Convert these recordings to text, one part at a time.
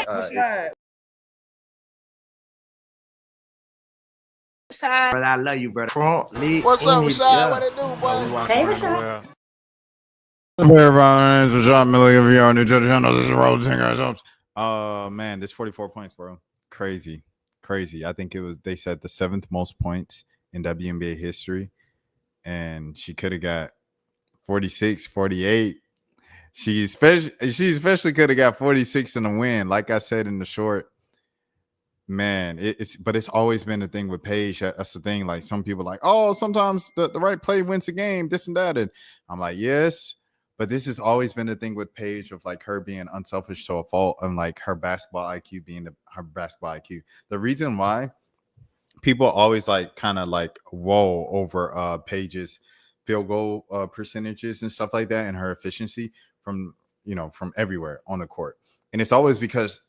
What's that? Brother, I love you, brother. What's up, Rashad? What it do, boy? Hey, Rashad. My name is Rashad Milligan. If you're new to the channel, this is Road Singer. Oh man, this 44 points, bro. Crazy. I think they said the 7th most points in WNBA history. And she could have got 46, 48. She especially could have got 46 in the win. Like I said in the short, man, it's always been the thing with Paige. That's the thing. Like some people like, oh, sometimes the right play wins the game, this and that. And I'm like, yes, but this has always been the thing with Paige of like her being unselfish to a fault and like her basketball IQ being her basketball IQ. The reason why people always like kind of like whoa over Paige's field goal percentages and stuff like that and her efficiency from everywhere on the court. And it's always because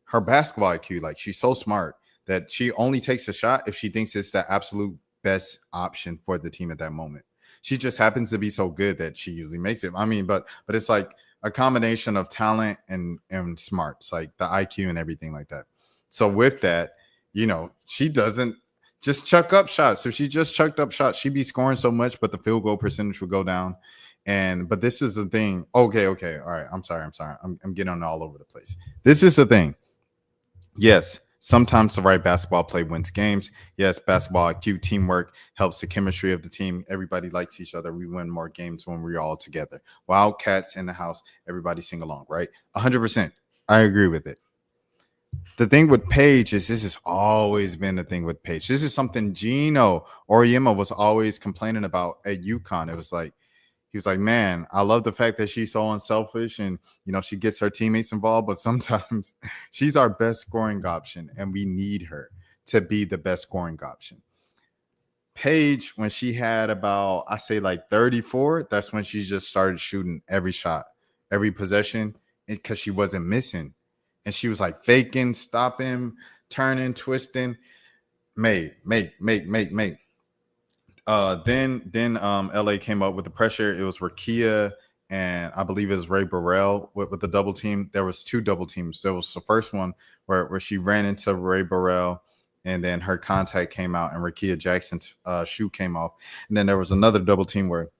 her basketball IQ, like she's so smart that she only takes a shot if she thinks it's the absolute best option for the team at that moment. She just happens to be so good that she usually makes it. I mean, but it's like a combination of talent and smarts, like the IQ and everything like that. So with that, she doesn't just chuck up shots. If she just chucked up shots, she'd be scoring so much, but the field goal percentage would go down. But this is the thing. Okay. All right. I'm sorry. I'm getting all over the place. This is the thing. Yes, sometimes the right basketball play wins games. Yes, basketball IQ, teamwork helps the chemistry of the team. Everybody likes each other. We win more games when we're all together. Wildcats in the house, everybody sing along, right? 100%. I agree with it. The thing with Paige is this has always been the thing with Paige. This is something Gino Auriemma was always complaining about at UConn. It was like, he was like, man, I love the fact that she's so unselfish and, she gets her teammates involved, but sometimes she's our best scoring option and we need her to be the best scoring option. Paige, when she had about, I say like 34, that's when she just started shooting every shot, every possession, because she wasn't missing. And she was like faking, stopping, turning, twisting, make. Then LA came up with the pressure. It was Rakia and I believe it was Ray Burrell with the double team. There was 2 double teams. There was the first one where she ran into Ray Burrell and then her contact came out and Rakia Jackson's shoe came off. And then there was another double team where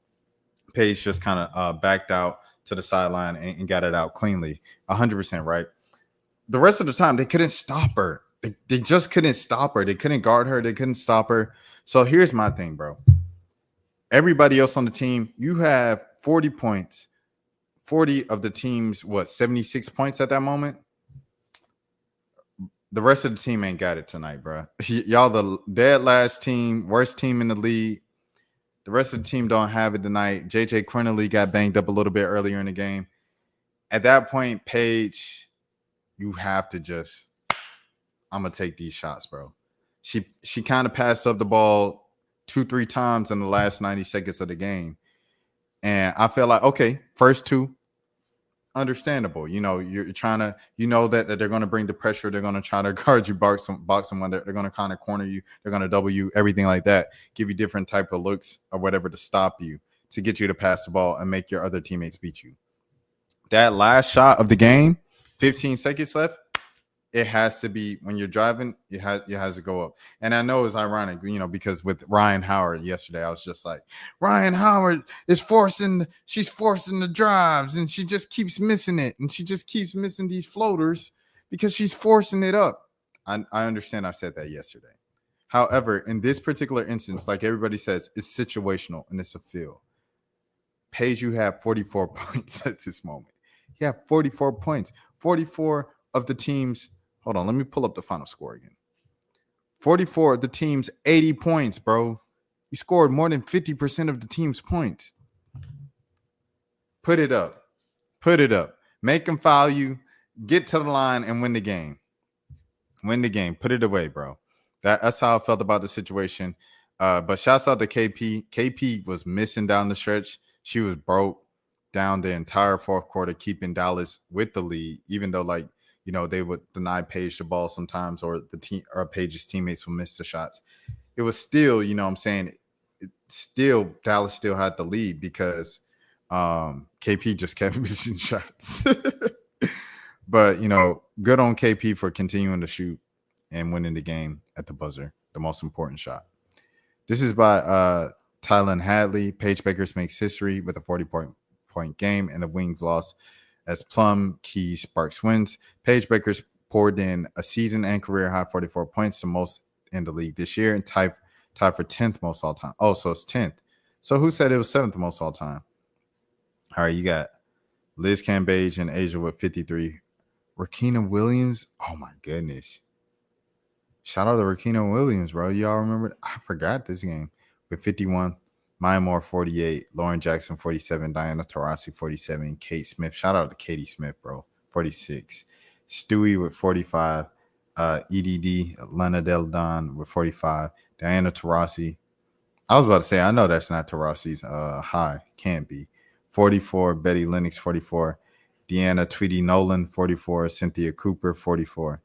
Paige just kind of backed out to the sideline and got it out cleanly. 100%, right? The rest of the time, they couldn't stop her. They just couldn't stop her. They couldn't guard her. They couldn't stop her. So here's my thing, bro. Everybody else on the team, you have 40 points. 40 of the team's, 76 points at that moment? The rest of the team ain't got it tonight, bro. Y'all the dead last team, worst team in the league. The rest of the team don't have it tonight. JJ Cornelly got banged up a little bit earlier in the game. At that point, Paige, you have to just, I'm going to take these shots, bro. She kind of passed up the ball 2-3 times in the last 90 seconds of the game. And I feel like, okay, first 2, understandable. You're trying to, that they're going to bring the pressure. They're going to try to guard you, box someone. They're going to kind of corner you. They're going to double you, everything like that. Give you different type of looks or whatever to stop you, to get you to pass the ball and make your other teammates beat you. That last shot of the game, 15 seconds left, it has to be, when you're driving, it has to go up. And I know it's ironic, because with Ryan Howard yesterday, I was just like, Ryan Howard she's forcing the drives and she just keeps missing it. And she just keeps missing these floaters because she's forcing it up. I understand I said that yesterday. However, in this particular instance, like everybody says, it's situational and it's a feel. Paige, you have 44 points at this moment. You have 44 points. 44 of the team's, hold on, let me pull up the final score again. 44 of the team's 80 points, bro. You scored more than 50% of the team's points. Put it up. Make them foul you. Get to the line and win the game. Put it away, bro. That's how I felt about the situation. But shouts out to KP. KP was missing down the stretch. She was broke down the entire fourth quarter, keeping Dallas with the lead, even though they would deny Paige the ball sometimes, or the team or Paige's teammates would miss the shots. It was still, Dallas still had the lead because KP just kept missing shots. But good on KP for continuing to shoot and winning the game at the buzzer, the most important shot. This is by Tylen Hadley. Paige Bakers makes history with a 40-point game, and the Wings lost as Plum Key Sparks wins. Paige Bakers poured in a season and career high 44 points, the most in the league this year, and tied for 10th most all time. Oh, so it's 10th. So who said it was 7th most all time? All right, you got Liz Cambage and Asia with 53. Rakina Williams. Oh my goodness. Shout out to Rakina Williams, bro. Y'all remember? I forgot this game. With 51. Maya Moore, 48. Lauren Jackson, 47. Diana Taurasi, 47. Kate Smith. Shout out to Katie Smith, bro. 46. Stewie with 45. EDD, Lana Del Don with 45. Diana Taurasi. I was about to say, I know that's not Taurasi's high. Can't be. 44. Betty Lennox, 44. Deanna Tweedy Nolan, 44. Cynthia Cooper, 44.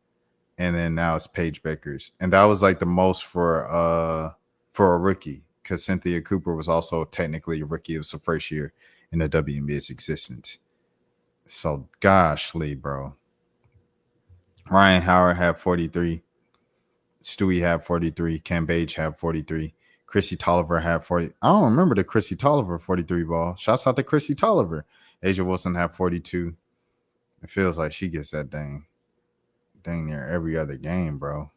And then now it's Paige Bakers. And that was like the most for a rookie, because Cynthia Cooper was also technically a rookie. It was the first year in the WNBA's existence. So gosh, Lee, bro. Ryan Howard had 43. Stewie had 43. Cambage had 43. Chrissy Tolliver had 40. I don't remember the Chrissy Tolliver 43 ball. Shouts out to Chrissy Tolliver. Asia Wilson had 42. It feels like she gets that dang near every other game, bro.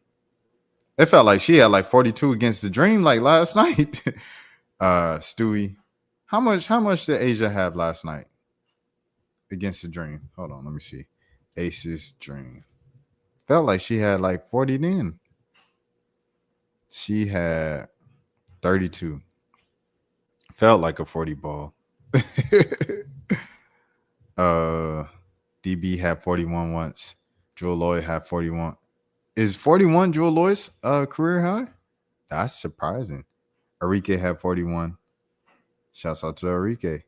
It felt like she had like 42 against the Dream like last night. Stewie, how much did Asia have last night against the Dream? Hold on, let me see. Aces Dream. Felt like she had like 40 then. She had 32. Felt like a 40 ball. DB had 41 once. Jewel Lloyd had 41. Is 41 Jewel Lloyd's career high? That's surprising. Arike had 41. Shouts out to Arike.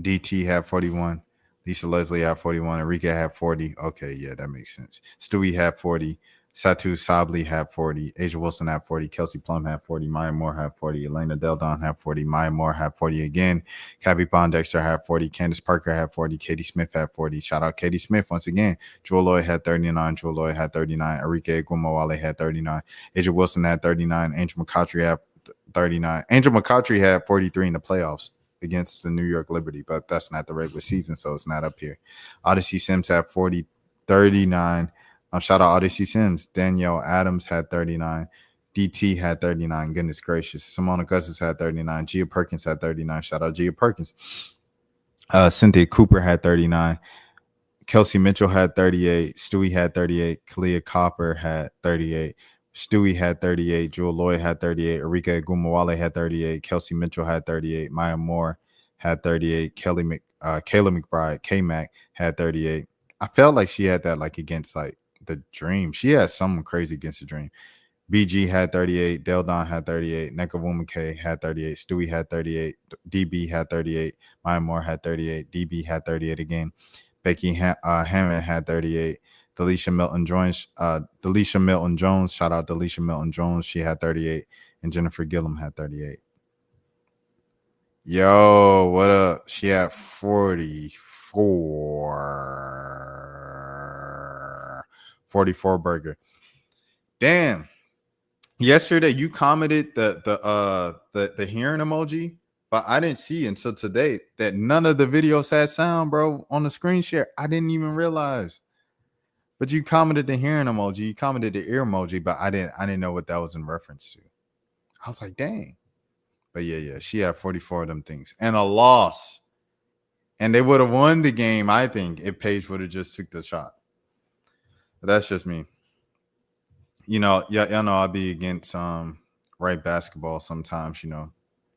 DT had 41. Lisa Leslie had 41. Arike had 40. Okay, yeah, that makes sense. Stewie had 40. Satu Sabli had 40. Asia Wilson had 40. Kelsey Plum had 40. Maya Moore had 40. Elena Del Don had 40. Maya Moore had 40 again. Cabby Pondexter had 40. Candace Parker had 40. Katie Smith had 40. Shout out Katie Smith once again. Jewel Lloyd had 39. Jewel Lloyd had 39. Arike Gumawale had 39. Asia Wilson had 39. Angel McCautry had 39. Angel McCautry had 43 in the playoffs against the New York Liberty, but that's not the regular season, so it's not up here. Odyssey Sims had 40, 39. Shout out Odyssey Sims. Danielle Adams had 39. DT had 39. Goodness gracious. Simona Gussis had 39. Gia Perkins had 39. Shout out Gia Perkins. Cynthia Cooper had 39. Kelsey Mitchell had 38. Stewie had 38. Kalia Copper had 38. Stewie had 38. Jewel Lloyd had 38. Arike Gumawale had 38. Kelsey Mitchell had 38. Maya Moore had 38. Kayla McBride, K-Mac, had 38. I felt like she had that like against like the Dream. She had something crazy against the Dream. BG had 38. Del Don had 38. Nekawumake had 38. Stewie had 38. DB had 38. Maya Moore had 38. DB had 38 again. Becky Hammond had 38. Delisha Milton Jones. Shout out Delisha Milton Jones. She had 38. And Jennifer Gillum had 38. Yo, what up? She had 44. 44 burger. Damn. Yesterday you commented the hearing emoji, but I didn't see until today that none of the videos had sound, bro, on the screen share. I didn't even realize. But you commented the hearing emoji, you commented the ear emoji, but I didn't know what that was in reference to. I was like, dang. But yeah, she had 44 of them things and a loss. And they would have won the game, I think, if Paige would have just took the shot. But that's just me. Y'all know I'll be against right basketball sometimes,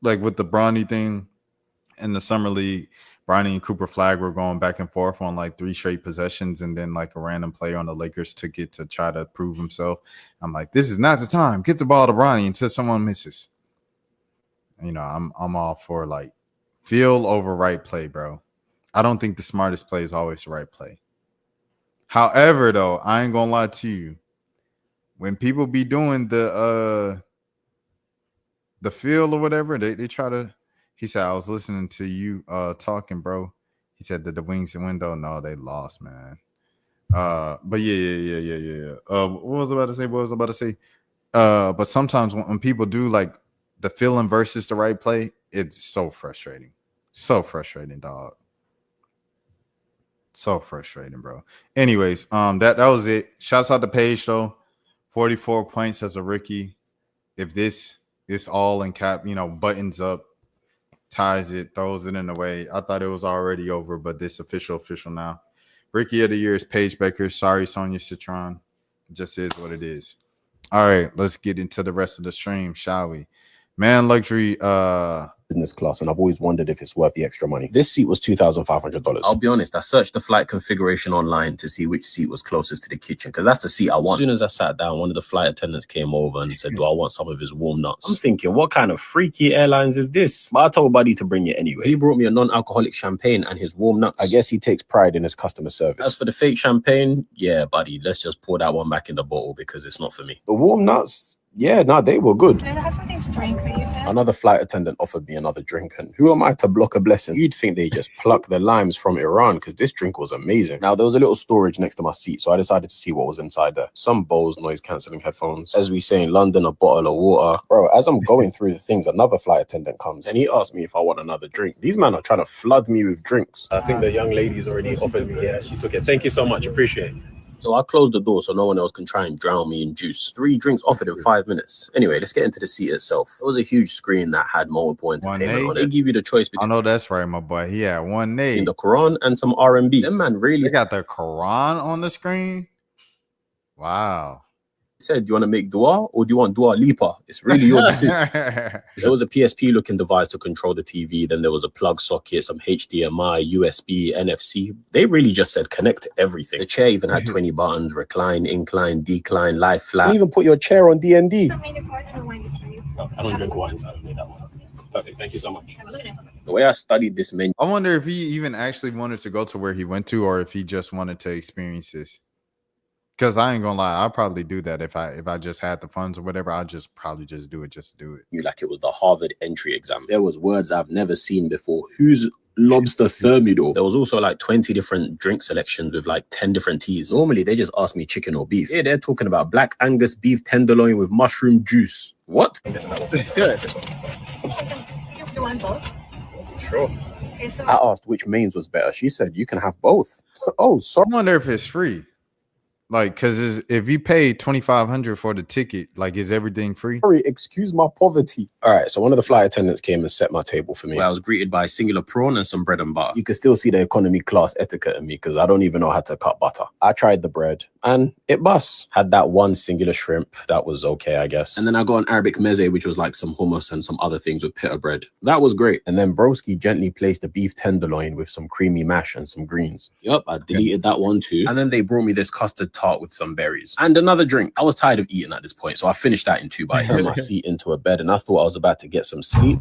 Like with the Bronny thing in the summer league, Bronny and Cooper Flagg were going back and forth on like 3 straight possessions, and then like a random player on the Lakers took it to try to prove himself. I'm like, this is not the time. Get the ball to Bronny until someone misses. I'm all for like feel over right play, bro. I don't think the smartest play is always the right play. However, though, I ain't gonna lie to you. When people be doing the feel or whatever, they try to. He said, I was listening to you talking, bro. He said that the wings and window. No, they lost, man. But yeah. What was I about to say? But sometimes when people do like the feeling versus the right play, it's so frustrating. So frustrating, dog. So frustrating, bro. Anyways, that was it. Shouts out to Paige though. 44 points as a rookie. If this all in cap, buttons up, ties it, throws it in the way. I thought it was already over, but this official now. Rookie of the year is Paige Baker. Sorry, Sonia Citron. Just is what it is. All right, let's get into the rest of the stream, shall we? Man, luxury business class, and I've always wondered if it's worth the extra money. This seat was $2,500. I'll be honest, I searched the flight configuration online to see which seat was closest to the kitchen, because that's the seat I want. As soon as I sat down, one of the flight attendants came over and said, do I want some of his warm nuts? I'm thinking, what kind of freaky airlines is this? But I told Buddy to bring it anyway. He brought me a non-alcoholic champagne and his warm nuts. I guess he takes pride in his customer service. As for the fake champagne, yeah, buddy, let's just pour that one back in the bottle because it's not for me. The warm nuts, yeah, no, they were good. Can I have something to drink for you? Another flight attendant offered me another drink, and who am I to block a blessing? You'd think they just pluck the limes from Iran, because this drink was amazing. Now, there was a little storage next to my seat, so I decided to see what was inside there. Some Bose noise-cancelling headphones. As we say in London, a bottle of water. Bro, as I'm going through the things, another flight attendant comes, and he asked me if I want another drink. These men are trying to flood me with drinks. I think the young lady's already offered me. Yeah, she took it. Thank you so much. Appreciate it. So I closed the door so no one else can try and drown me in juice. 3 drinks offered in 5 minutes. Anyway, let's get into the seat itself. It was a huge screen that had multiple entertainment on it. They give you the choice between... I know that's right, my boy. He had one name. The Quran and some R&B. Them man really... They got the Quran on the screen? Wow. Said, do you want to make dua or do you want dua lipa? It's really your decision. There was a PSP looking device to control the TV. Then there was a plug socket, some HDMI, USB, NFC. They really just said connect to everything. The chair even had 20 buttons: recline, incline, decline, lie flat. You even put your chair on D&D. I don't drink wine, so I don't need that one. Perfect. Thank you so much. The way I studied this menu, I wonder if he even actually wanted to go to where he went to, or if he just wanted to experience this. Because I ain't gonna lie, I'll probably do that if I just had the funds or whatever. I'll just probably just do it just to do it. Like it was the Harvard entry exam. There was words I've never seen before. Who's lobster thermidor? There was also like 20 different drink selections with like 10 different teas. Normally they just ask me chicken or beef. Yeah, they're talking about black Angus beef tenderloin with mushroom juice. What? Good. You want both? Sure. Okay, so I asked which mains was better. She said you can have both. Oh, sorry. I wonder if it's free. Like, because if you pay $2,500 for the ticket, like, is everything free? Sorry, excuse my poverty. All right, so one of the flight attendants came and set my table for me. I was greeted by a singular prawn and some bread and butter. You can still see the economy class etiquette in me because I don't even know how to cut butter. I tried the bread and it busts. Had that one singular shrimp. That was okay, I guess. And then I got an Arabic meze, which was like some hummus and some other things with pita bread. That was great. And then broski gently placed the beef tenderloin with some creamy mash and some greens. Yup, I deleted that one too. And then they brought me this custard tart with some berries and another drink. I was tired of eating at this point, so I finished that in 2 bites. Turned my seat into a bed and I thought I was about to get some sleep.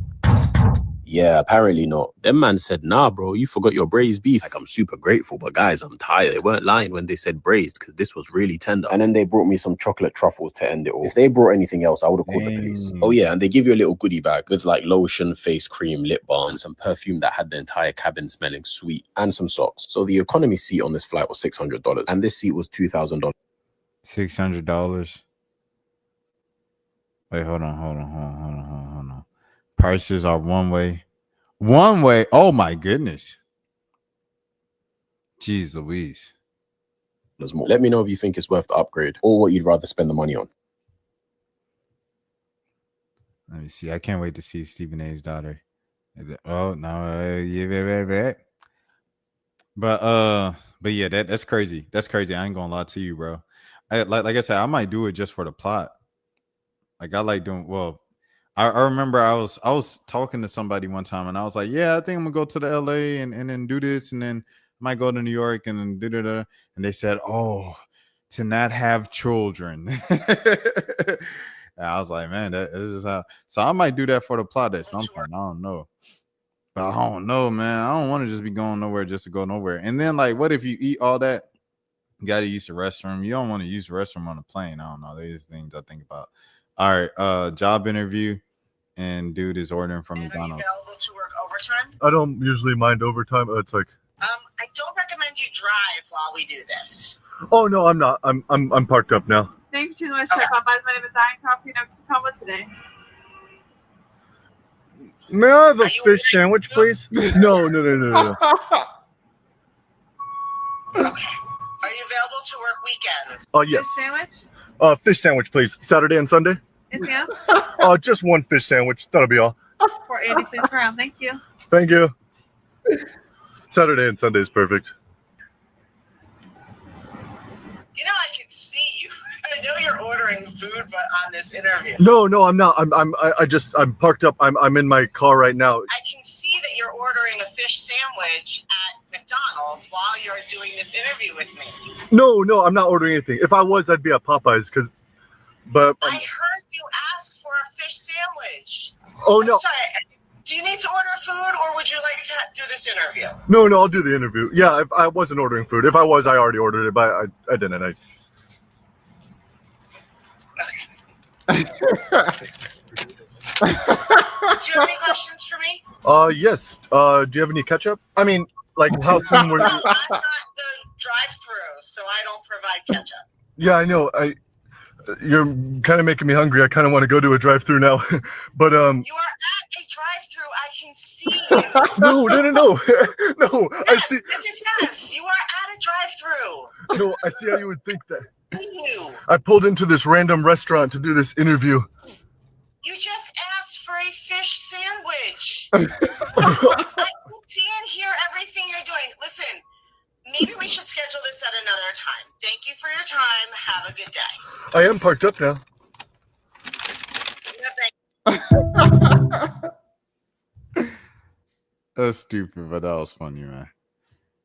Yeah, apparently not. Them man said, nah, bro, you forgot your braised beef. Like, I'm super grateful, but guys, I'm tired. They weren't lying when they said braised because this was really tender. And then they brought me some chocolate truffles to end it all. If they brought anything else, I would have called the police. Oh yeah, and they give you a little goodie bag with like lotion, face cream, lip balm, and some perfume that had the entire cabin smelling sweet, and some socks. So the economy seat on this flight was $600 and this seat was $2,000. $600. Wait, hold on. Prices are one way. Oh my goodness. Jeez Louise. There's more. Let me know if you think it's worth the upgrade or what you'd rather spend the money on. Let me see. I can't wait to see Stephen A's daughter. Oh no, yeah. But yeah, that's crazy. That's crazy. I ain't gonna lie to you, bro. Like I said, I might do it just for the plot. Like I like doing well. I remember I was talking to somebody one time and I was like, yeah, I think I'm gonna go to the LA and then do this and then I might go to New York and then da-da-da. And they said, oh, to not have children. And I was like, man, that is how. So I might do that for the plot at some point. I don't know. But I don't know, man. I don't want to just be going nowhere just to go nowhere. And then like, what if you eat all that? You got to use the restroom. You don't want to use the restroom on a plane. I don't know. These things I think about. All right, job interview, and dude is ordering from McDonald's. Available to work overtime? I don't usually mind overtime. It's like I don't recommend you drive while we do this. Oh no, I'm not. I'm parked up now. Thanks too much, Chef Popeyes. My name is Diane Coffee, and I'm Tacoma today. May I have a fish sandwich, please? No. Okay. Are you available to work weekends? Yes. Fish sandwich? Fish sandwich, please. Saturday and Sunday? Anything else? Just one fish sandwich. That'll be all. 480, please, per round. Thank you. Thank you. Saturday and Sunday is perfect. You know, I can see you. I know you're ordering food, but on this interview. No, I'm not. I'm parked up. I'm in my car right now. I can see that you're ordering a fish sandwich at McDonald's while you're doing this interview with me. No, I'm not ordering anything. If I was, I'd be at Popeyes, but I heard you ask for a fish sandwich. Oh no. I'm sorry. Do you need to order food, or would you like to do this interview? No, I'll do the interview. Yeah, if I wasn't ordering food. If I was, I already ordered it, but I didn't. Do you have any questions for me? Yes. Do you have any ketchup? I mean, like, how soon were you? No, I'm not the drive-through, so I don't provide ketchup. Yeah, I know. You're kind of making me hungry. I kind of want to go to a drive-through now, but You are at a drive-through. I can see you. No. No, I see. Yes, you are at a drive-through. No, I see how you would think that. You. I pulled into this random restaurant to do this interview. You just asked for a fish sandwich. I can see and hear everything you're doing. Listen, maybe we should schedule this at another time. Thank you for your time. Have a good day. I am parked up now. That's stupid, but that was funny, man.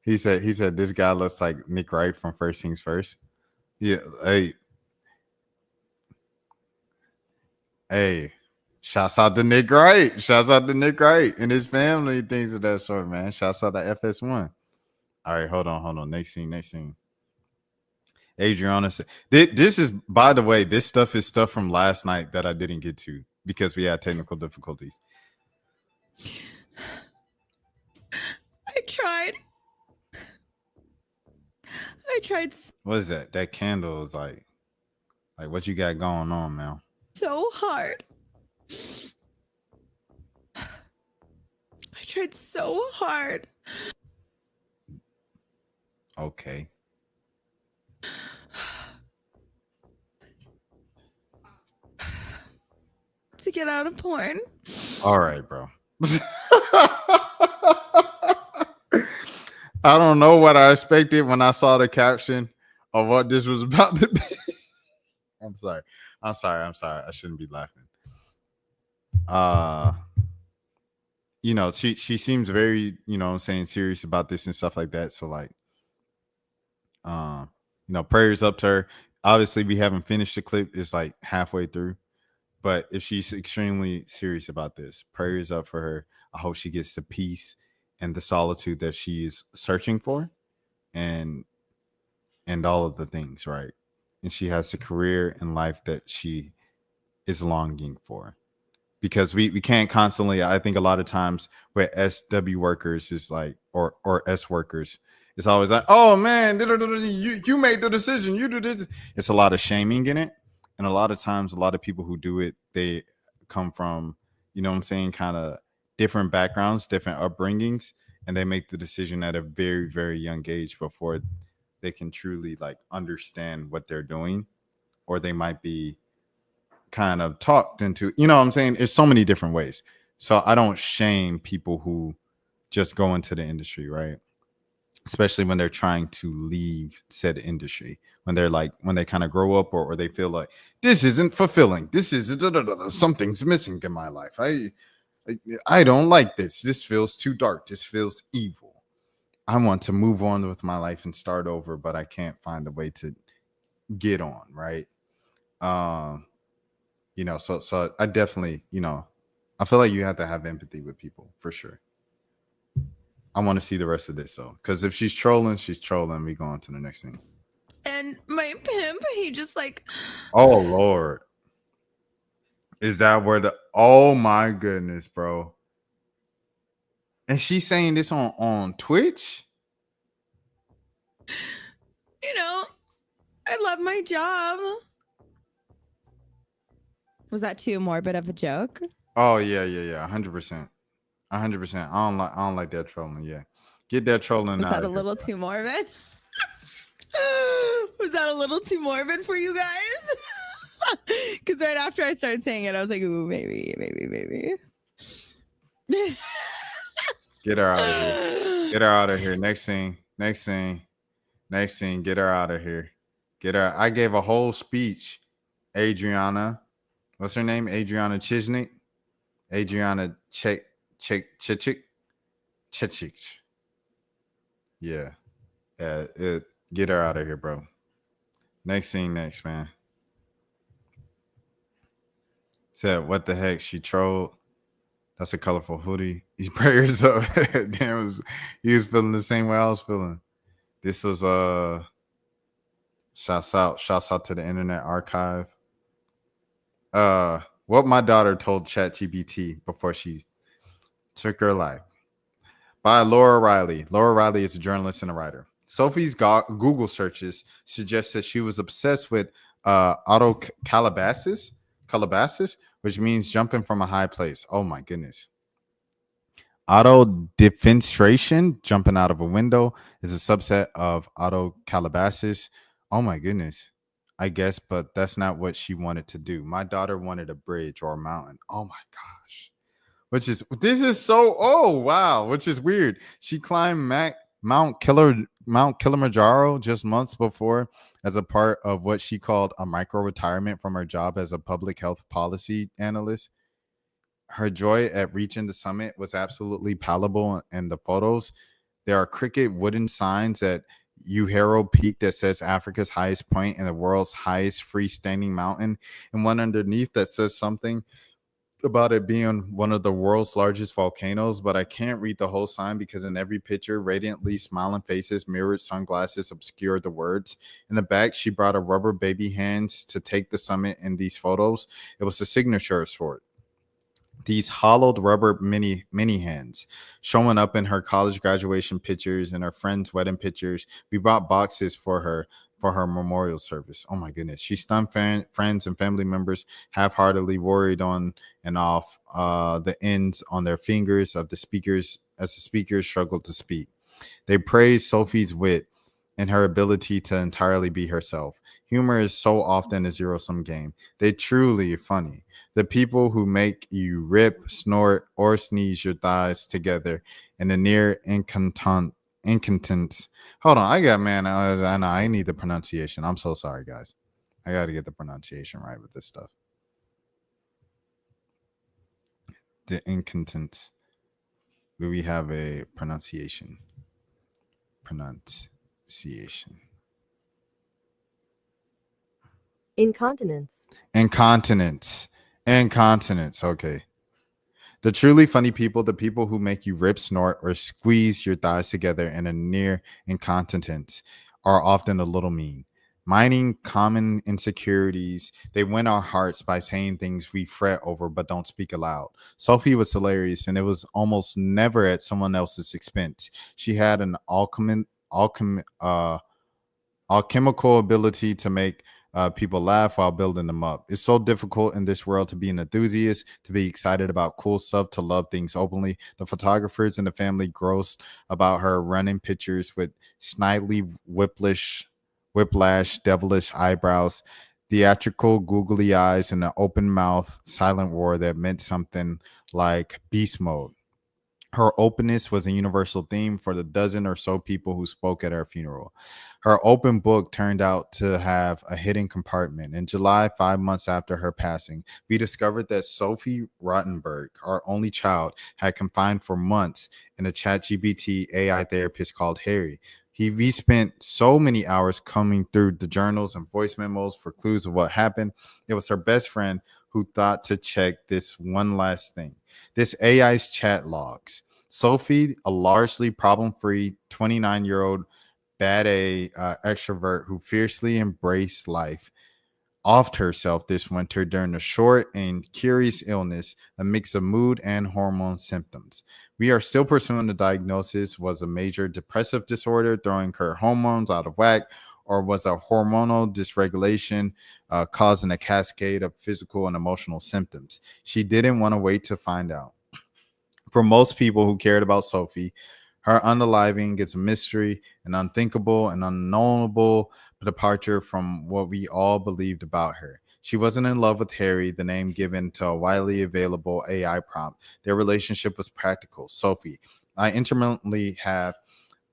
He said this guy looks like Nick Wright from First Things First. Yeah, hey, shouts out to Nick Wright. Shouts out to Nick Wright and his family, things of that sort, man. Shouts out to FS1. All right, hold on. Next scene. Adriana said, this is, by the way, this stuff is stuff from last night that I didn't get to because we had technical difficulties. I tried. What is that? That candle is like what you got going on, man? So hard. I tried so hard. Okay. To get out of porn. All right, bro. I don't know what I expected when I saw the caption of what this was about to be. I'm sorry. I shouldn't be laughing. She seems very, serious about this and stuff like that. So like, prayers up to her. Obviously, we haven't finished the clip. It's like halfway through. But if she's extremely serious about this, prayers up for her. I hope she gets the peace and the solitude that she is searching for, and all of the things, right? And she has a career in life that she is longing for. Because we can't constantly, I think a lot of times where SW workers is like, or S workers, it's always like, oh man, you made the decision, you do this. It's a lot of shaming in it. And a lot of times, a lot of people who do it, they come from, kind of different backgrounds, different upbringings, and they make the decision at a very, very young age before they can truly like understand what they're doing, or they might be kind of talked into, There's so many different ways. So I don't shame people who just go into the industry, right? Especially when they're trying to leave said industry, when they kind of grow up or they feel like this isn't fulfilling. This is something's missing in my life. I don't like this. This feels too dark. This feels evil. I want to move on with my life and start over, but I can't find a way to get on, right? So I definitely, I feel like you have to have empathy with people for sure. I want to see the rest of this though, because if she's trolling, we go on to the next thing. And my pimp, he just like, oh Lord. Is that where oh my goodness, bro. And she's saying this on Twitch? love my job. Was that too morbid of a joke? Oh yeah, 100%. 100%. I don't like that trolling. Yeah. Get that trolling Was out that a of little here, too morbid? Was that a little too morbid for you guys? Because right after I started saying it, I was like, ooh, maybe. Get her out of here. Get her out of here. Next scene. Get her out of here. Get her. I gave a whole speech. Adriana. What's her name? Adriana Chiznik. Adriana Chechik. Yeah. Get her out of here, bro. Next scene, man. Said, what the heck? She trolled. That's a colorful hoodie. These prayers up. Damn, he was feeling the same way I was feeling. This was shouts out to the Internet Archive. What my daughter told ChatGPT before she took her life. By Laura Riley. Laura Riley is a journalist and a writer. Sophie's Google searches suggest that she was obsessed with auto Calabasas, which means jumping from a high place. Oh my goodness. Auto defenestration, jumping out of a window, is a subset of auto Calabasas. Oh my goodness. I guess, but that's not what she wanted to do. My daughter wanted a bridge or a mountain. Oh my gosh. Which is weird. She climbed Mount Kilimanjaro just months before as a part of what she called a micro retirement from her job as a public health policy analyst. Her joy at reaching the summit was absolutely palpable in the photos. There are cricket wooden signs at Uhero Peak that says Africa's highest point and the world's highest freestanding mountain, and one underneath that says something about it being one of the world's largest volcanoes, but I can't read the whole sign because in every picture, radiantly smiling faces, mirrored sunglasses obscure the words. In the back, she brought a rubber baby hands to take the summit in these photos. It was the signature for it. These hollowed rubber mini hands showing up in her college graduation pictures and her friends' wedding pictures. We bought boxes for her memorial service. Oh my goodness. She stunned friends and family members, half-heartedly worried on and off the ends on their fingers of the speakers as the speakers struggled to speak. They praised Sophie's wit and her ability to entirely be herself. Humor is so often a zero-sum game. They truly are funny. The people who make you rip, snort, or sneeze your thighs together in a near incontents. Hold on, I need the pronunciation. I'm so sorry, guys. I got to get the pronunciation right with this stuff. The incontents. Do we have a pronunciation? Incontinence. Okay. The truly funny people, the people who make you rip, snort, or squeeze your thighs together in a near incontinence, are often a little mean. Mining common insecurities, they win our hearts by saying things we fret over but don't speak aloud. Sophie was hilarious, and it was almost never at someone else's expense. She had an alchemical ability to make people laugh while building them up. It's so difficult in this world to be an enthusiast, to be excited about cool stuff, to love things openly. The photographers and the family grossed about her running pictures with snidely whiplash, devilish eyebrows, theatrical googly eyes, and an open mouth silent roar that meant something like beast mode. Her openness was a universal theme for the dozen or so people who spoke at her funeral. Her open book turned out to have a hidden compartment. In July, 5 months after her passing, we discovered that Sophie Rottenberg, our only child, had confined for months in a ChatGPT AI therapist called Harry. We spent so many hours combing through the journals and voice memos for clues of what happened. It was her best friend who thought to check this one last thing. This AI's chat logs. Sophie, a largely problem-free 29-year-old bad A extrovert who fiercely embraced life, offed herself this winter during a short and curious illness, a mix of mood and hormone symptoms. We are still pursuing the diagnosis. Was a major depressive disorder throwing her hormones out of whack, or was a hormonal dysregulation causing a cascade of physical and emotional symptoms? She didn't want to wait to find out. For most people who cared about Sophie, her unaliving is a mystery, an unthinkable and unknowable departure from what we all believed about her. She wasn't in love with Harry, the name given to a widely available AI prompt. Their relationship was practical. Sophie, I intermittently have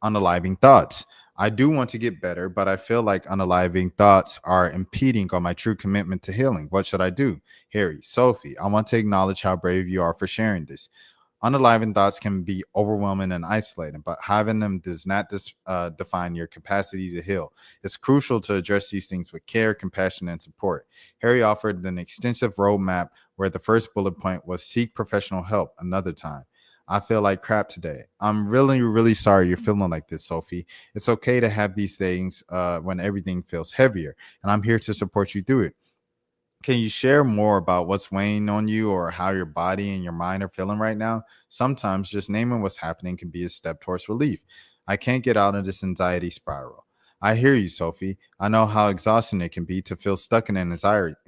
unaliving thoughts. I do want to get better, but I feel like unaliving thoughts are impeding on my true commitment to healing. What should I do? Harry, Sophie, I want to acknowledge how brave you are for sharing this. Unaliving thoughts can be overwhelming and isolating, but having them does not define your capacity to heal. It's crucial to address these things with care, compassion, and support. Harry offered an extensive roadmap where the first bullet point was seek professional help another time. I feel like crap today. I'm really, really sorry you're feeling like this, Sophie. It's okay to have these things when everything feels heavier, and I'm here to support you through it. Can you share more about what's weighing on you or how your body and your mind are feeling right now? Sometimes just naming what's happening can be a step towards relief. I can't get out of this anxiety spiral. I hear you, Sophie. I know how exhausting it can be to feel stuck in an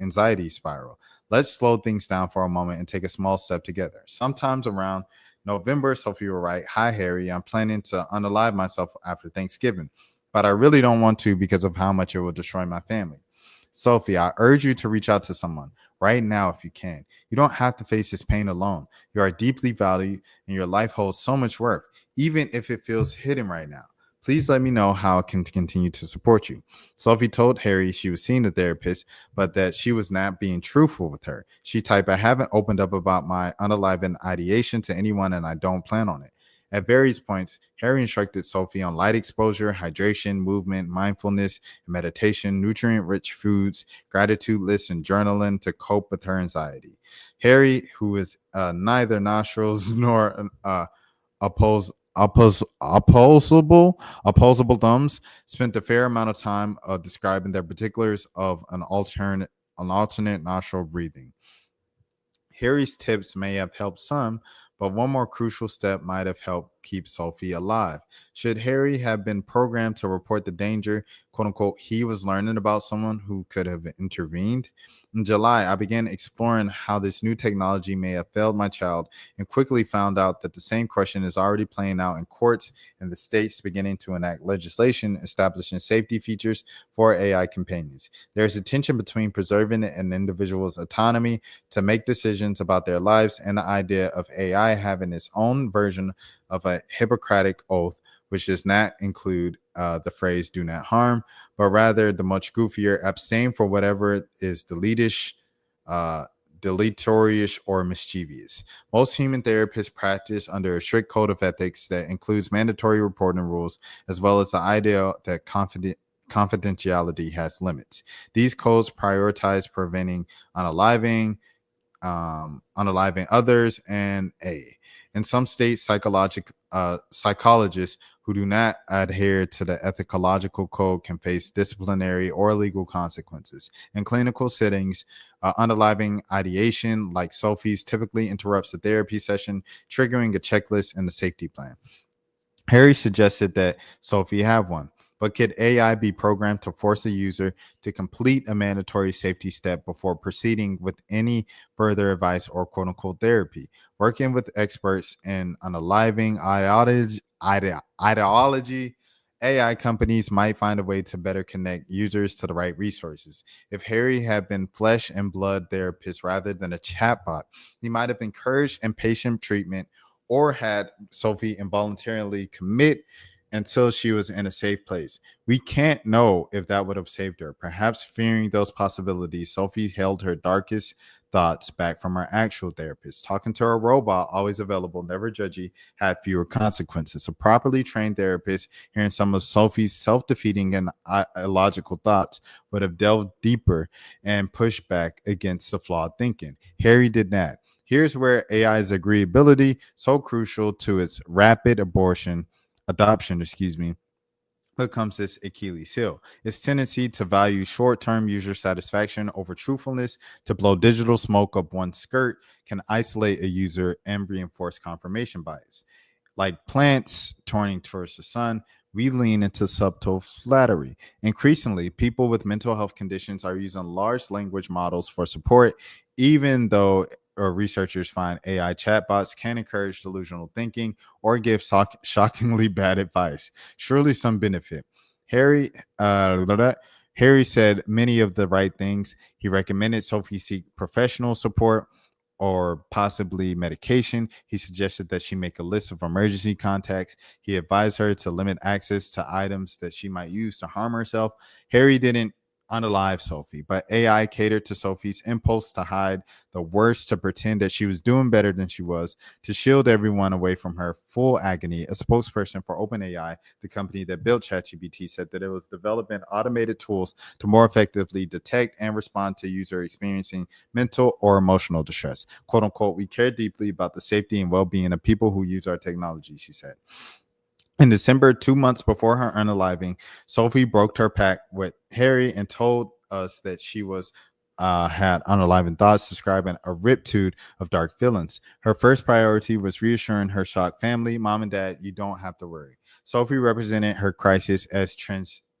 anxiety spiral. Let's slow things down for a moment and take a small step together. Sometimes around November, Sophie will write, "Hi, Harry. I'm planning to unalive myself after Thanksgiving, but I really don't want to because of how much it will destroy my family. Sophie, I urge you to reach out to someone right now if you can. You don't have to face this pain alone. You are deeply valued and your life holds so much worth, even if it feels hidden right now. Please let me know how I can continue to support you." Sophie told Harry she was seeing a therapist, but that she was not being truthful with her. She typed, "I haven't opened up about my unaliving ideation to anyone and I don't plan on it." At various points, Harry instructed Sophie on light exposure, hydration, movement, mindfulness, meditation, nutrient-rich foods, gratitude lists, and journaling to cope with her anxiety. Harry, who is neither nostrils nor opposable thumbs, spent a fair amount of time describing the particulars of an alternate nostril breathing. Harry's tips may have helped some, but one more crucial step might have helped keep Sophie alive. Should Harry have been programmed to report the danger, quote unquote, he was learning about someone who could have intervened? In July, I began exploring how this new technology may have failed my child and quickly found out that the same question is already playing out in courts and the states beginning to enact legislation establishing safety features for AI companions. There's a tension between preserving an individual's autonomy to make decisions about their lives and the idea of AI having its own version of a Hippocratic oath, which does not include the phrase "do not harm," but rather the much goofier "abstain for whatever is deleterious or mischievous." Most human therapists practice under a strict code of ethics that includes mandatory reporting rules, as well as the idea that confidentiality has limits. These codes prioritize preventing unaliving others, and in some states, psychologists who do not adhere to the ethological code can face disciplinary or legal consequences. In clinical settings, unaliving ideation, like Sophie's, typically interrupts the therapy session, triggering a checklist and a safety plan. Harry suggested that Sophie have one. But could AI be programmed to force a user to complete a mandatory safety step before proceeding with any further advice or quote unquote therapy? Working with experts in unaliving ideology, AI companies might find a way to better connect users to the right resources. If Harry had been flesh and blood therapist rather than a chatbot, he might have encouraged inpatient treatment or had Sophie involuntarily commit until she was in a safe place. We can't know if that would have saved her. Perhaps fearing those possibilities, Sophie held her darkest thoughts back from her actual therapist. Talking to a robot, always available, never judgy, had fewer consequences. A properly trained therapist, hearing some of Sophie's self-defeating and illogical thoughts, would have delved deeper and pushed back against the flawed thinking. Harry did not. Here's where AI's agreeability, so crucial to its rapid adoption, becomes this Achilles heel. Its tendency to value short-term user satisfaction over truthfulness, to blow digital smoke up one's skirt, can isolate a user and reinforce confirmation bias. Like plants turning towards the sun, we lean into subtle flattery. Increasingly, people with mental health conditions are using large language models for support, even though researchers find AI chatbots can encourage delusional thinking or give shockingly bad advice. Surely some benefit. Harry said many of the right things. He recommended Sophie seek professional support or possibly medication. He suggested that she make a list of emergency contacts. He advised her to limit access to items that she might use to harm herself. Harry didn't unalive Sophie, but AI catered to Sophie's impulse to hide the worst, to pretend that she was doing better than she was, to shield everyone away from her full agony. A spokesperson for OpenAI, the company that built ChatGPT, said that it was developing automated tools to more effectively detect and respond to user experiencing mental or emotional distress. Quote unquote, we care deeply about the safety and well-being of people who use our technology, she said. In December, 2 months before her unaliving, Sophie broke her pact with Harry and told us that she was had unaliving thoughts, describing a riptide of dark feelings. Her first priority was reassuring her shocked family, Mom and Dad, you don't have to worry. Sophie represented her crisis as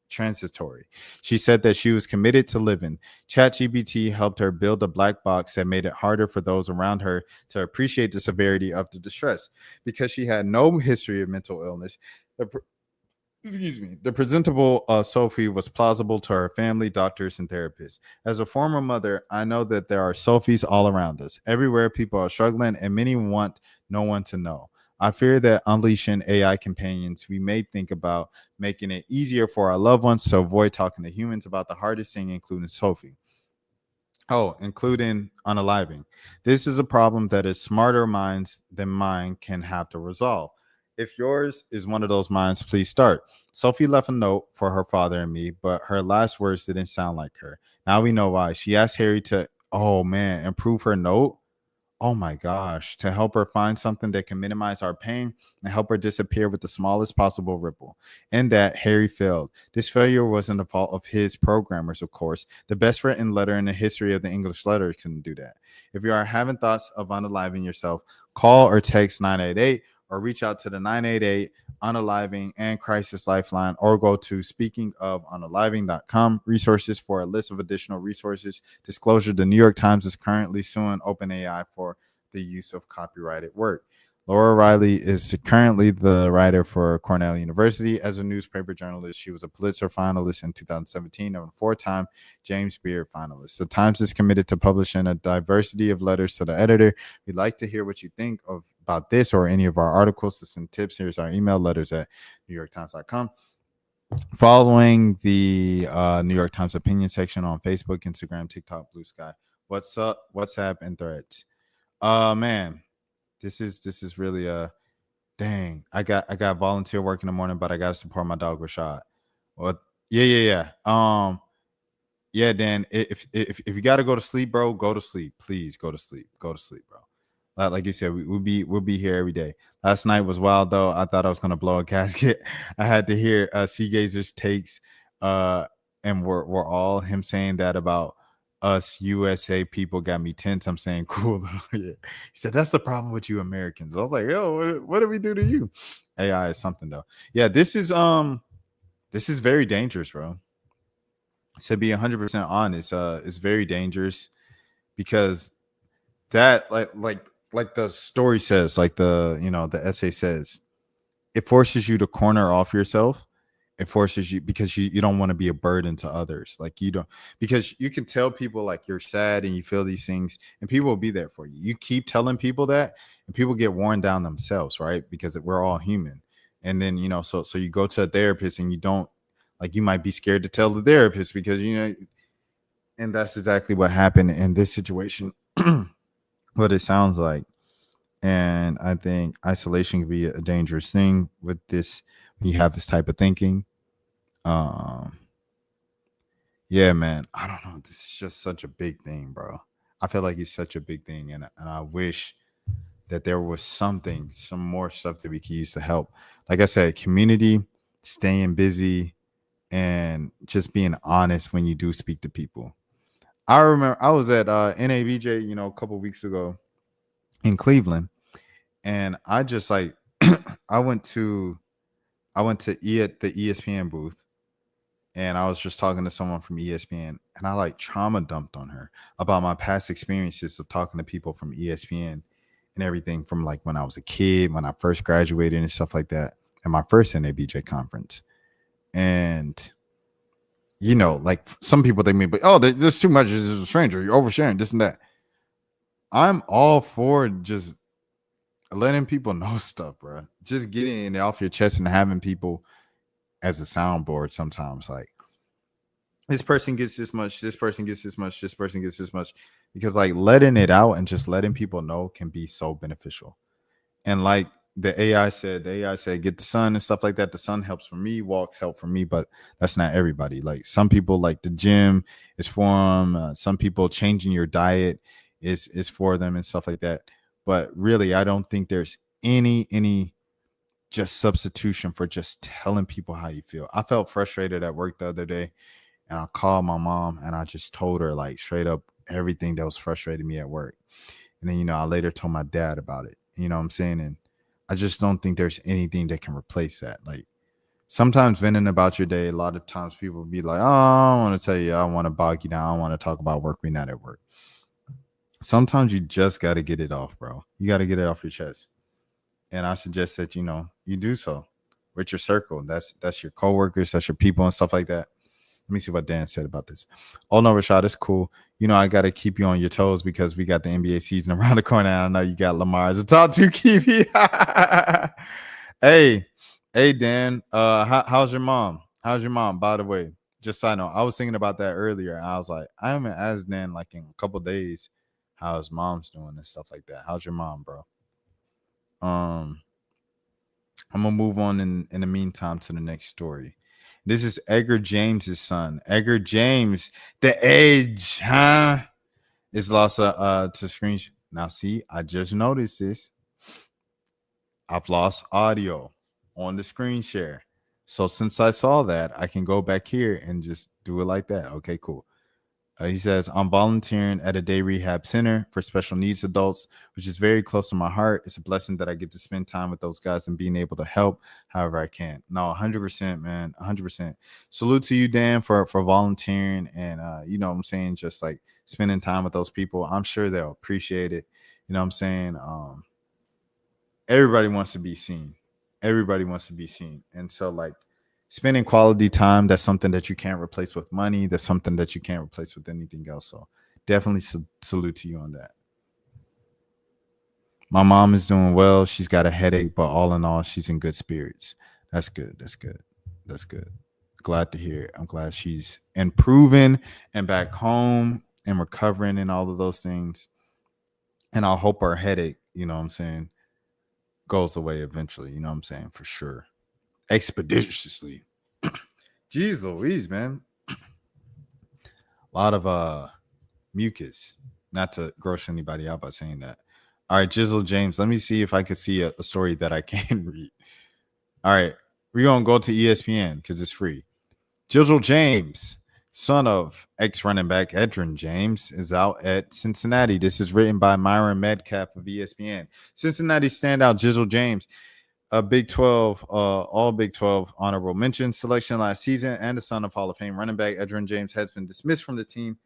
transitory. She said that she was committed to living. ChatGPT helped her build a black box that made it harder for those around her to appreciate the severity of the distress. Because she had no history of mental illness, the presentable Sophie was plausible to her family, doctors, and therapists. As a former mother, I know that there are Sophies all around us. Everywhere people are struggling, and many want no one to know. I fear that unleashing AI companions, we may think about making it easier for our loved ones to avoid talking to humans about the hardest thing, including Sophie. Oh, including unaliving. This is a problem that is smarter minds than mine can have to resolve. If yours is one of those minds, please start. Sophie left a note for her father and me, but her last words didn't sound like her. Now we know why. She asked Harry to, improve her note. Oh my gosh, to help her find something that can minimize our pain and help her disappear with the smallest possible ripple. And that Harry failed. This failure wasn't the fault of his programmers, of course. The best written letter in the history of the English letter couldn't do that. If you are having thoughts of unaliving yourself, call or text 988 or reach out to the 988 Unaliving and Crisis Lifeline, or go to speakingofunaliving.com. Resources for a list of additional resources. Disclosure: the New York Times is currently suing OpenAI for the use of copyrighted work. Laura Riley is currently the writer for Cornell University. As a newspaper journalist, she was a Pulitzer finalist in 2017 and a four-time James Beard finalist. The Times is committed to publishing a diversity of letters to the editor. We'd like to hear what you think about this or any of our articles. To send tips, here's our email: letters@newyorktimes.com. Following the New York Times opinion section on Facebook, Instagram, TikTok, Blue Sky, What's up, WhatsApp, and Threads. Man, this is really dang. I got volunteer work in the morning, but I gotta support my dog Rashad. Well, yeah. Yeah, Dan. If you gotta go to sleep, bro, go to sleep. Please go to sleep. Go to sleep, bro. Like you said, we'll be here every day. Last night was wild though. I thought I was gonna blow a gasket. I had to hear Seagazer's takes, and we're all him saying that about us USA people got me tense. I'm saying cool though. Yeah. He said that's the problem with you Americans. I was like, yo, what did we do to you? AI is something though. Yeah, this is very dangerous, bro. To be 100% honest, it's very dangerous because that like the story says, like the essay says, it forces you to corner off yourself. It forces you because you don't want to be a burden to others. Like you don't, because you can tell people like you're sad and you feel these things and people will be there for you. You keep telling people that and people get worn down themselves, right? Because we're all human. And then, so you go to a therapist and you don't, like, you might be scared to tell the therapist because, and that's exactly what happened in this situation. What it sounds like. And I think isolation can be a dangerous thing with this. When you have this type of thinking. Yeah, man. I don't know. This is just such a big thing, bro. I feel like it's such a big thing. And I wish that there was some more stuff that we could use to help. Like I said, community, staying busy, and just being honest when you do speak to people. I remember I was at NABJ, a couple weeks ago in Cleveland, and I just like I went to I went to at the ESPN booth, and I was just talking to someone from ESPN, and I like trauma dumped on her about my past experiences of talking to people from ESPN and everything from like when I was a kid, when I first graduated and stuff like that, and my first NABJ conference. And, you know, like some people think me, but there's too much. This is a stranger. You're oversharing, this and that. I'm all for just letting people know stuff, bro. Just getting it off your chest and having people as a soundboard sometimes. Like, this person gets this much, this person gets this much, this person gets this much. Because like letting it out and just letting people know can be so beneficial. And like the AI said, get the sun and stuff like that. The sun helps for me, walks help for me, but that's not everybody. Like some people, like the gym is for them. Some people changing your diet is for them and stuff like that. But really, I don't think there's any just substitution for just telling people how you feel. I felt frustrated at work the other day, and I called my mom and I just told her like straight up everything that was frustrating me at work. And then, you know, I later told my dad about it. You know what I'm saying? And I just don't think there's anything that can replace that. Like sometimes venting about your day, a lot of times people will be like, oh, I don't want to tell you, I want to bog you down. I want to talk about work. We're not at work. Sometimes you just got to get it off, bro. You got to get it off your chest. And I suggest that, you know, you do so with your circle. That's your coworkers, that's your people and stuff like that. Let me see what Dan said about this. Oh, no, Rashad, it's cool. You know, I got to keep you on your toes because we got the NBA season around the corner. And I know you got Lamar as a top 2 QB. Hey, Dan, how's your mom? How's your mom, by the way? Just side note, I was thinking about that earlier. And I was like, I haven't asked Dan like in a couple days how his mom's doing and stuff like that. How's your mom, bro? I'm going to move on in the meantime to the next story. This is Edgar James' son. Edgar James, the Edge, is lost to screen. Now, see, I just noticed this. I've lost audio on the screen share. So since I saw that, I can go back here and just do it like that. Okay, cool. He says, I'm volunteering at a day rehab center for special needs adults, which is very close to my heart. It's a blessing that I get to spend time with those guys and being able to help however I can. No, 100%, man, 100%. Salute to you, Dan, for volunteering and, you know what I'm saying, just like spending time with those people. I'm sure they'll appreciate it. You know what I'm saying? Everybody wants to be seen. Everybody wants to be seen. And so, like, spending quality time, that's something that you can't replace with money. That's something that you can't replace with anything else. So definitely salute to you on that. My mom is doing well. She's got a headache, but all in all, she's in good spirits. That's good. That's good. That's good. Glad to hear it. I'm glad she's improving and back home and recovering and all of those things. And I hope her headache, you know what I'm saying, goes away eventually. You know what I'm saying? For sure. Expeditiously. Jeez Louise, man. A lot of mucus. Not to gross anybody out by saying that. All right, Jizzle James. Let me see if I can see a story that I can read. All right, we're going to go to ESPN because it's free. Jizzle James, son of ex-running back Edgar James, is out at Cincinnati. This is written by Myron Metcalf of ESPN. Cincinnati standout Jizzle James, a Big 12, all Big 12 honorable mention selection last season, and the son of Hall of Fame running back Edgar James has been dismissed from the team,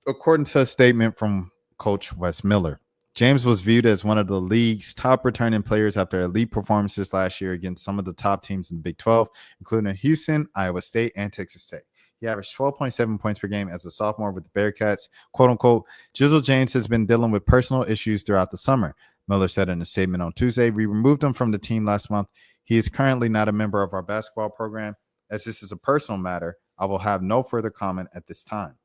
according to a statement from Coach Wes Miller. James was viewed as one of the league's top returning players after elite performances last year against some of the top teams in the Big 12, including Houston, Iowa State, and Texas Tech. He averaged 12.7 points per game as a sophomore with the Bearcats. Quote unquote, Jizzle James has been dealing with personal issues throughout the summer. Miller said in a statement on Tuesday, we removed him from the team last month. He is currently not a member of our basketball program. As this is a personal matter, I will have no further comment at this time.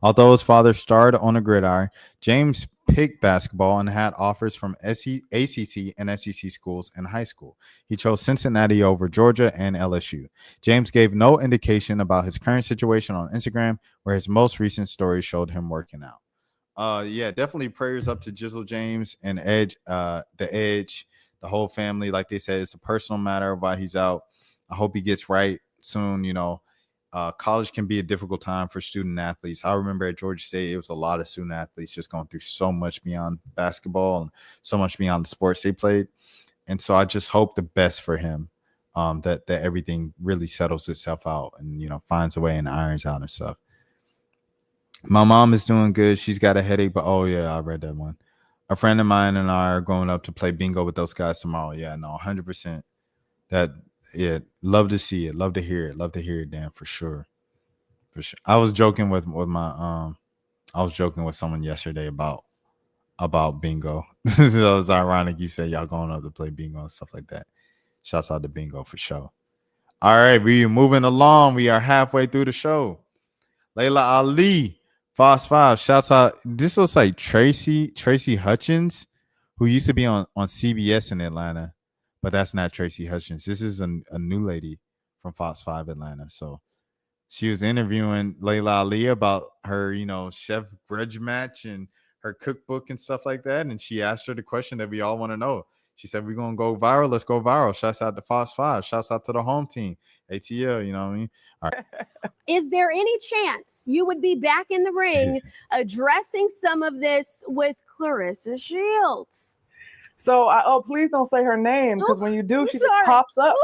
Although his father starred on a gridiron, James picked basketball and had offers from ACC and SEC schools in high school. He chose Cincinnati over Georgia and LSU. James gave no indication about his current situation on Instagram, where his most recent story showed him working out. Yeah, definitely prayers up to Jizzle James and Edge, the whole family. Like they said, it's a personal matter of why he's out. I hope he gets right soon. You know, college can be a difficult time for student athletes. I remember at Georgia State, it was a lot of student athletes just going through so much beyond basketball and so much beyond the sports they played. And so I just hope the best for him. that everything really settles itself out and, you know, finds a way and irons out and stuff. My mom is doing good. She's got a headache, but oh yeah, I read that one. A friend of mine and I are going up to play bingo with those guys tomorrow. Yeah, no, 100%. That, yeah, love to see it, love to hear it, Dan, for sure. For sure. I was joking with my I was joking with someone yesterday about bingo. So it was ironic you said y'all going up to play bingo and stuff like that. Shouts out to bingo for sure. All right, we moving along. We are halfway through the show. Laila Ali, Fox 5. Shouts out. This looks like Tracy Hutchins, who used to be on CBS in Atlanta, but that's not Tracy Hutchins. This is a new lady from Fox 5 Atlanta. So she was interviewing Laila Ali about her, you know, chef grudge match and her cookbook and stuff like that. And she asked her the question that we all want to know. She said, we're going to go viral. Let's go viral. Shouts out to Fox 5. Shouts out to the home team. ATL, you know what I mean? All right. Is there any chance you would be back in the ring addressing some of this with Clarissa Shields? So, please don't say her name, because when you do, she just pops up.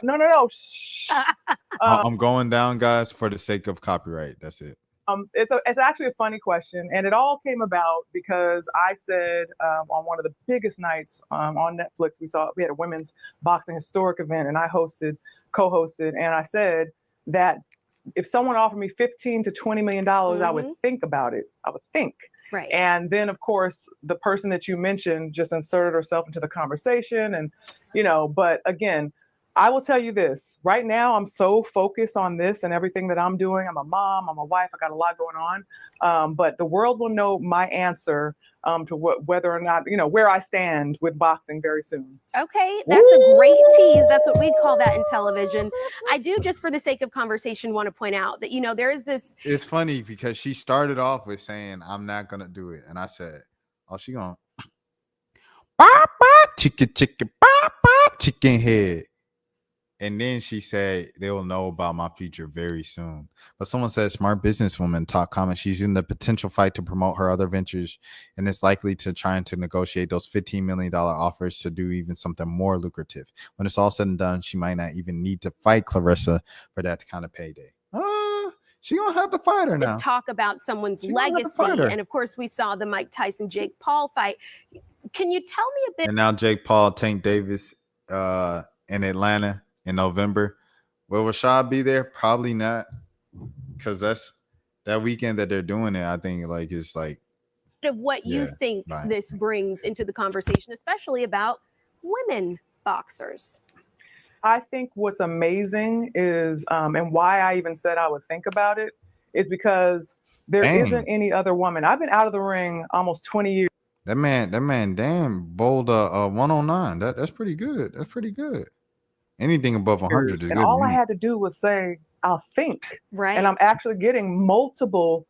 No. Shh. I'm going down, guys, for the sake of copyright. That's it. It's actually a funny question, and it all came about because I said on one of the biggest nights on Netflix, we had a women's boxing historic event, and I co-hosted, and I said that if someone offered me $15 to $20 million, I would think about it. I would think. Right. And then, of course, the person that you mentioned just inserted herself into the conversation, and you know. But again, I will tell you this. Right now, I'm so focused on this and everything that I'm doing. I'm a mom. I'm a wife. I got a lot going on. But the world will know my answer to whether or not, you know, where I stand with boxing very soon. Okay, that's a great tease. That's what we'd call that in television. I do, just for the sake of conversation, want to point out that, you know, there is this. It's funny because she started off with saying, I'm not going to do it. And I said, oh, she going, chicken head. And then she said, they will know about my future very soon. But someone said, smart businesswoman, top comment. She's in the potential fight to promote her other ventures and is likely to trying to negotiate those $15 million offers to do even something more lucrative. When it's all said and done, she might not even need to fight Clarissa for that kind of payday. She gonna have to fight her now. Let's talk about someone's legacy. And of course, we saw the Mike Tyson Jake Paul fight. Can you tell me a bit? And now Jake Paul, Tank Davis in Atlanta in November. Will Rashad be there? Probably not, because that's that weekend that they're doing it. I think like it's like of what you think this brings into the conversation, especially about women boxers. I think what's amazing is, and why I even said I would think about it, is because there isn't any other woman. I've been out of the ring almost 20 years. That man, damn, bowled a 109. That's pretty good. That's pretty good. Anything above 100 is good. And all I had to do was say, I'll think. Right. And I'm actually getting multiple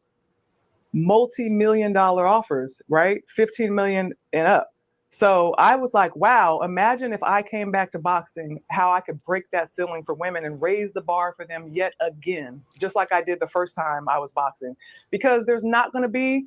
multi-million-dollar offers, right? 15 million and up. So I was like, wow, imagine if I came back to boxing, how I could break that ceiling for women and raise the bar for them yet again, just like I did the first time I was boxing. Because there's not going to be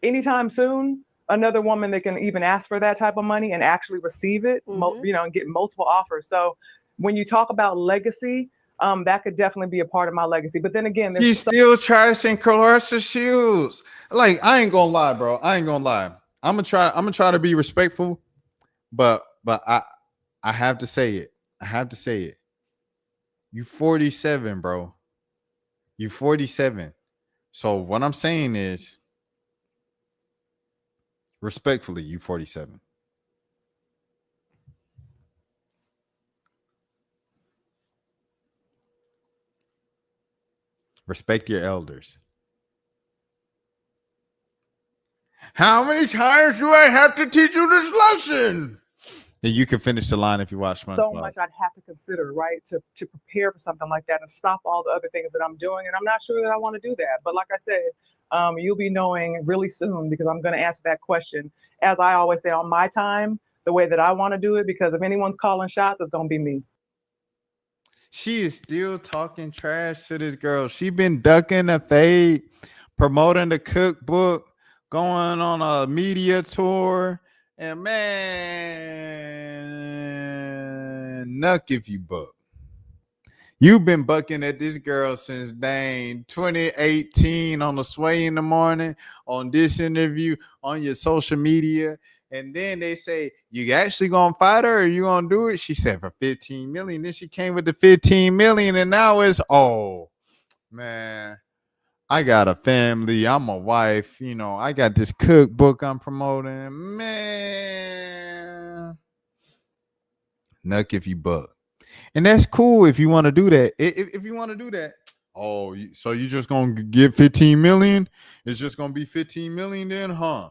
anytime soon another woman that can even ask for that type of money and actually receive it, you know, and get multiple offers. So when you talk about legacy, that could definitely be a part of my legacy. But then again, she's still trashing Clarissa Shields. Like, I ain't gonna lie, bro. I ain't gonna lie. I'm gonna try to be respectful, but I have to say it. I have to say it. You 47, bro. You 47. So what I'm saying is, respectfully, you 47. Respect your elders. How many times do I have to teach you this lesson? And you can finish the line if you watch SpongeBob. So much I'd have to consider, right, to prepare for something like that and stop all the other things that I'm doing. And I'm not sure that I want to do that. But like I said, you'll be knowing really soon, because I'm going to answer that question, as I always say, on my time, the way that I want to do it, because if anyone's calling shots, it's going to be me. She is still talking trash to this girl. She been ducking a fade, promoting the cookbook, going on a media tour, and man, Man, nuck if you buck. You've been bucking at this girl since dang 2018 on the Sway in the Morning, on this interview, on your social media. And then they say, you actually gonna fight her or you gonna do it? She said for 15 million. Then she came with the 15 million. And now it's, oh man, I got a family. I'm a wife. You know, I got this cookbook I'm promoting. Man. Nuck if you buck. And that's cool if you want to do that. If you want to do that, oh, so you just gonna get 15 million? It's just gonna be 15 million then, huh?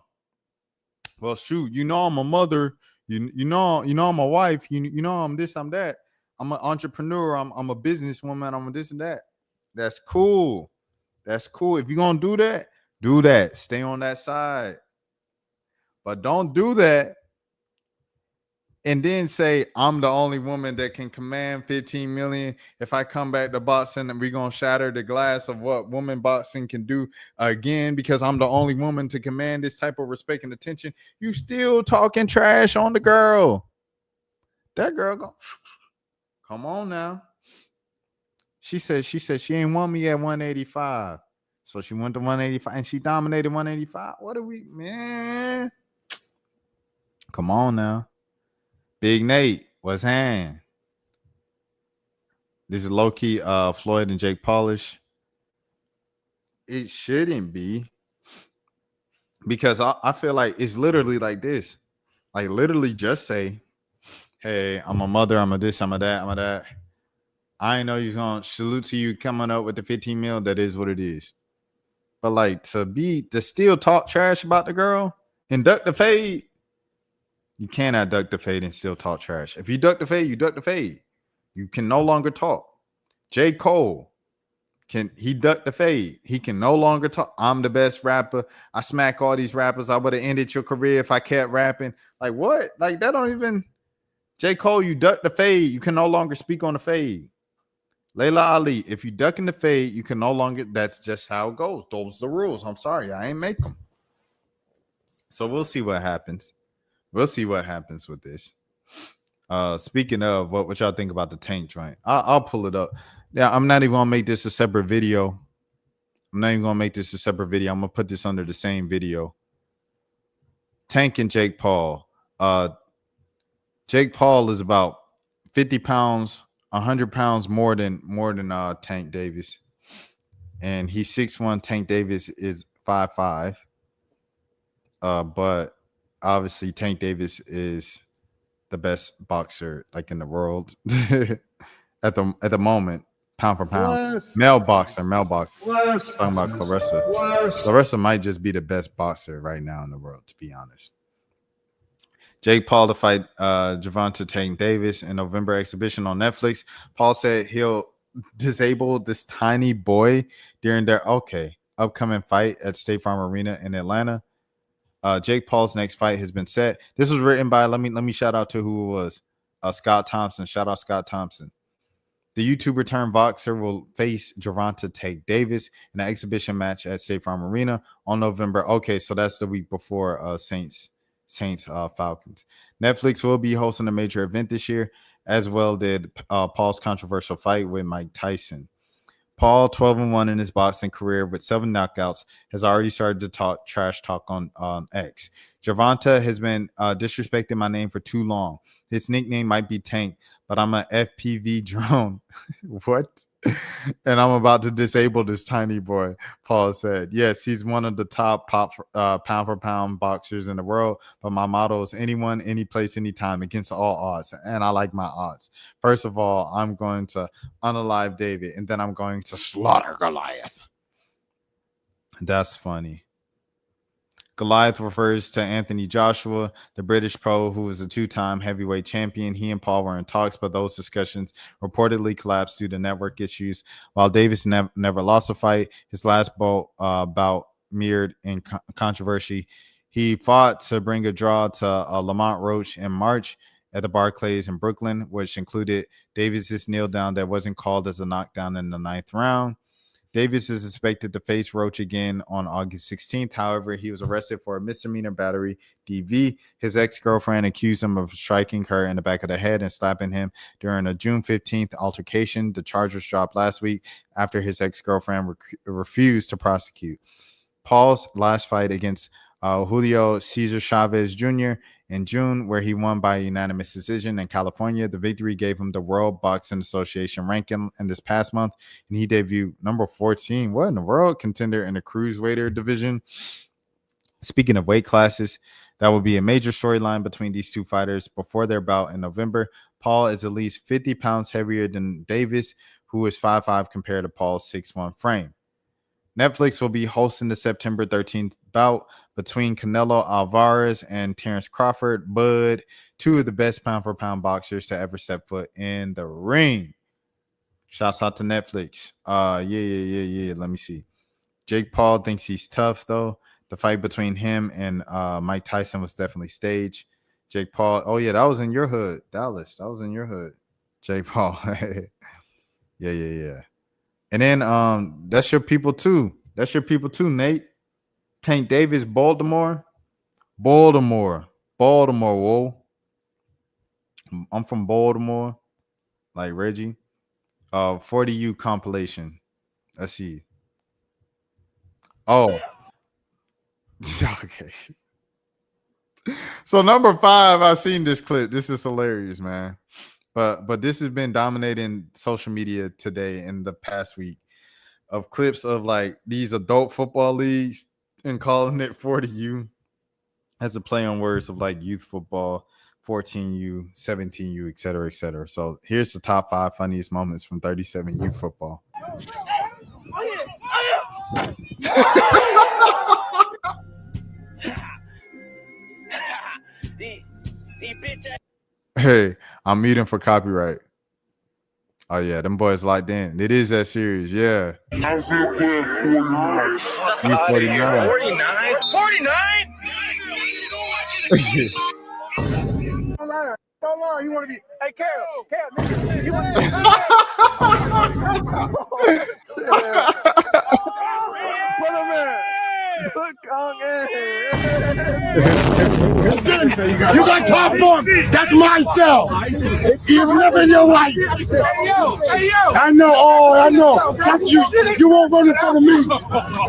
Well, shoot, you know I'm a mother. You know I'm a wife. You know I'm this, I'm that. I'm an entrepreneur. I'm a businesswoman. I'm a this and that. That's cool. That's cool. If you're gonna do that, do that. Stay on that side. But don't do that and then say, I'm the only woman that can command 15 million. If I come back to boxing, and we're going to shatter the glass of what woman boxing can do again, because I'm the only woman to command this type of respect and attention. You still talking trash on the girl. That girl go, come on now. She said she ain't want me at 185. So she went to 185 and she dominated 185. What are we, man? Come on now. Big Nate, what's hand? This is low-key Floyd and Jake Polish. It shouldn't be. Because I feel like it's literally like this. Like literally just say, hey, I'm a mother, I'm a this, I'm a that, I'm a that. I know you're going to salute to you coming up with the 15 mil. That is what it is. But like to still talk trash about the girl and duck the fade. You cannot duck the fade and still talk trash. If you duck the fade, you duck the fade. You can no longer talk. J. Cole, can he duck the fade? He can no longer talk. I'm the best rapper. I smack all these rappers. I would have ended your career if I kept rapping. Like what? Like that don't even. J. Cole, you duck the fade. You can no longer speak on the fade. Laila Ali, if you duck in the fade, you can no longer. That's just how it goes. Those are the rules. I'm sorry. I ain't make them. So we'll see what happens. We'll see what happens with this. Speaking of, what y'all think about the Tank joint? I'll pull it up. Yeah, I'm not even gonna make this a separate video. I'm gonna put this under the same video. Tank and Jake Paul. Jake Paul is about 50 pounds, 100 pounds more than Tank Davis, and he's 6'1". Tank Davis is 5'5". But obviously, Tank Davis is the best boxer like in the world at the moment, pound for pound. Male boxer. Talking about Clarissa. Clarissa might just be the best boxer right now in the world, to be honest. Jake Paul to fight Gervonta Tank Davis in November exhibition on Netflix. Paul said he'll disable this tiny boy during their upcoming fight at State Farm Arena in Atlanta. Jake Paul's next fight has been set. This was written by, let me shout out to who it was. Scott Thompson. Shout out Scott Thompson. The YouTuber turned boxer will face Gervonta Tank Davis in an exhibition match at State Farm Arena on November. Okay, so that's the week before Saints Falcons. Netflix will be hosting a major event this year, as well did Paul's controversial fight with Mike Tyson. Paul, 12-1 in his boxing career with 7 knockouts, has already started to talk trash talk on X. Gervonta has been disrespecting my name for too long. His nickname might be Tank, but I'm an FPV drone. What? And I'm about to disable this tiny boy, Paul said. Yes, he's one of the top pound for pound boxers in the world, but my motto is anyone, any place, anytime, against all odds. And I like my odds. First of all, I'm going to unalive David, and then I'm going to slaughter Goliath. That's funny. Goliath refers to Anthony Joshua, the British pro who was a 2-time heavyweight champion. He and Paul were in talks, but those discussions reportedly collapsed due to network issues. While Davis never lost a fight, his last bout mirrored in controversy. He fought to bring a draw to Lamont Roach in March at the Barclays in Brooklyn, which included Davis's kneel down that wasn't called as a knockdown in the 9th round. Davis is expected to face Roach again on August 16th. However, he was arrested for a misdemeanor battery DV. His ex-girlfriend accused him of striking her in the back of the head and slapping him during a June 15th altercation. The charges dropped last week after his ex-girlfriend refused to prosecute. Paul's last fight against Julio Cesar Chavez Jr. in June, where he won by a unanimous decision in California. The victory gave him the World Boxing Association ranking in this past month, and he debuted number 14. What in the world? Contender in the cruiserweight division. Speaking of weight classes, that will be a major storyline between these two fighters before their bout in November. Paul is at least 50 pounds heavier than Davis, who is 5'5" compared to Paul's 6'1" frame. Netflix will be hosting the September 13th bout between Canelo Alvarez and Terrence Crawford. Bud, two of the best pound-for-pound boxers to ever step foot in the ring. Shouts out to Netflix. Yeah. Let me see. Jake Paul thinks he's tough, though. The fight between him and Mike Tyson was definitely staged. Jake Paul. Oh, yeah, that was in your hood, Dallas. That was in your hood. Jake Paul. Yeah. And then that's your people too. That's your people too, Nate. Tank Davis, Baltimore. Whoa. I'm from Baltimore, like Reggie. 40U compilation. Let's see. Oh. Okay. So number 5, I've seen this clip. This is hilarious, man. But this has been dominating social media today in the past week of clips of like these adult football leagues and calling it 40U as a play on words of like youth football, 14U, 17U, et cetera, et cetera. So here's the top 5 funniest moments from 37U football. Hey, I'm meeting for copyright. Oh, yeah, them boys locked in. It is that serious, yeah. 49. 49? 49? Don't lie. You want to be, hey, Carol, nigga, you want to Put Kong in. You got top form. That's my cell. He's living your life. Hey, yo. I know. That's you. You won't run in front of me.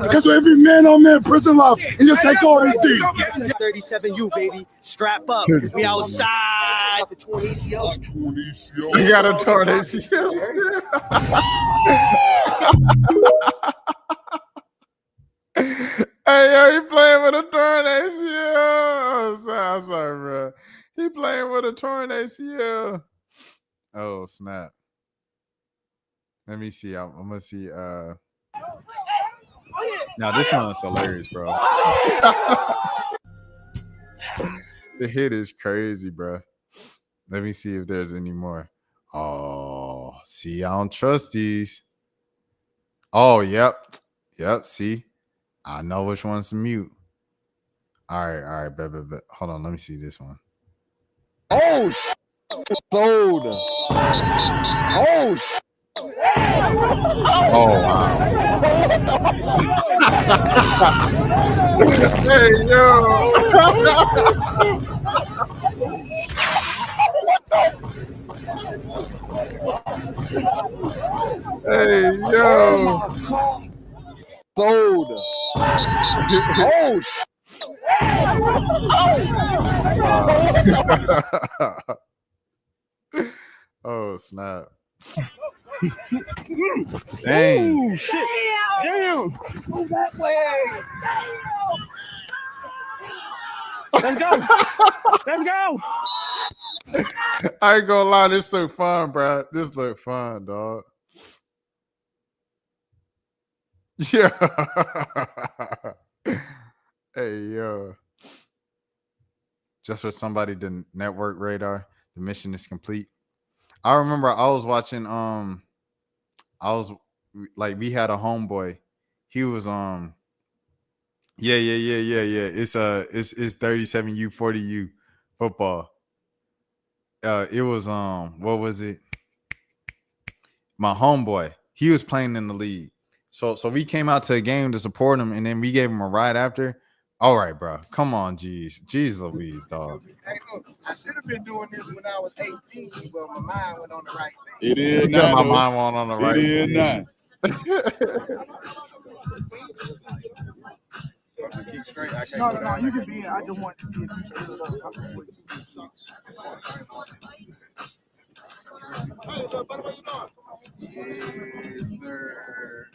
Because every man on man prison life, and you'll take all these things. 37U, baby. Strap up. We outside. You got a torn ACL. Hey, yo, he playing with a torn ACL. I'm sorry, bro. He playing with a torn ACL. Oh, snap. Let me see. I'm going to see. Now, this one is hilarious, bro. The hit is crazy, bro. Let me see if there's any more. Oh, see, I don't trust these. Oh, yep. See, I know which one's to mute. All right, bet. Hold on, let me see this one. Oh, sold. Oh, wow. Hey, yo. Hey, yo. Sold. Oh, snap. Dang. Oh, shit. Damn. Move that way. Let's go. I ain't gonna lie, this look fun, bro. This look fun, dog. Yeah. Hey, yo. Just for somebody to network radar, the mission is complete. I remember I was watching, we had a homeboy. He was, yeah. It's 37U, 40U football. It was, what was it? My homeboy, he was playing in the league. So we came out to a game to support him, and then we gave him a ride after. All right, bro. Come on, Jeez Louise, dog. Hey, look, I should have been doing this when I was 18, but my mind went on the right thing. It is Because not. my mind went on the right It is not. Keep straight. No, you can be in. I just want to see if you stood up. Yes, sir.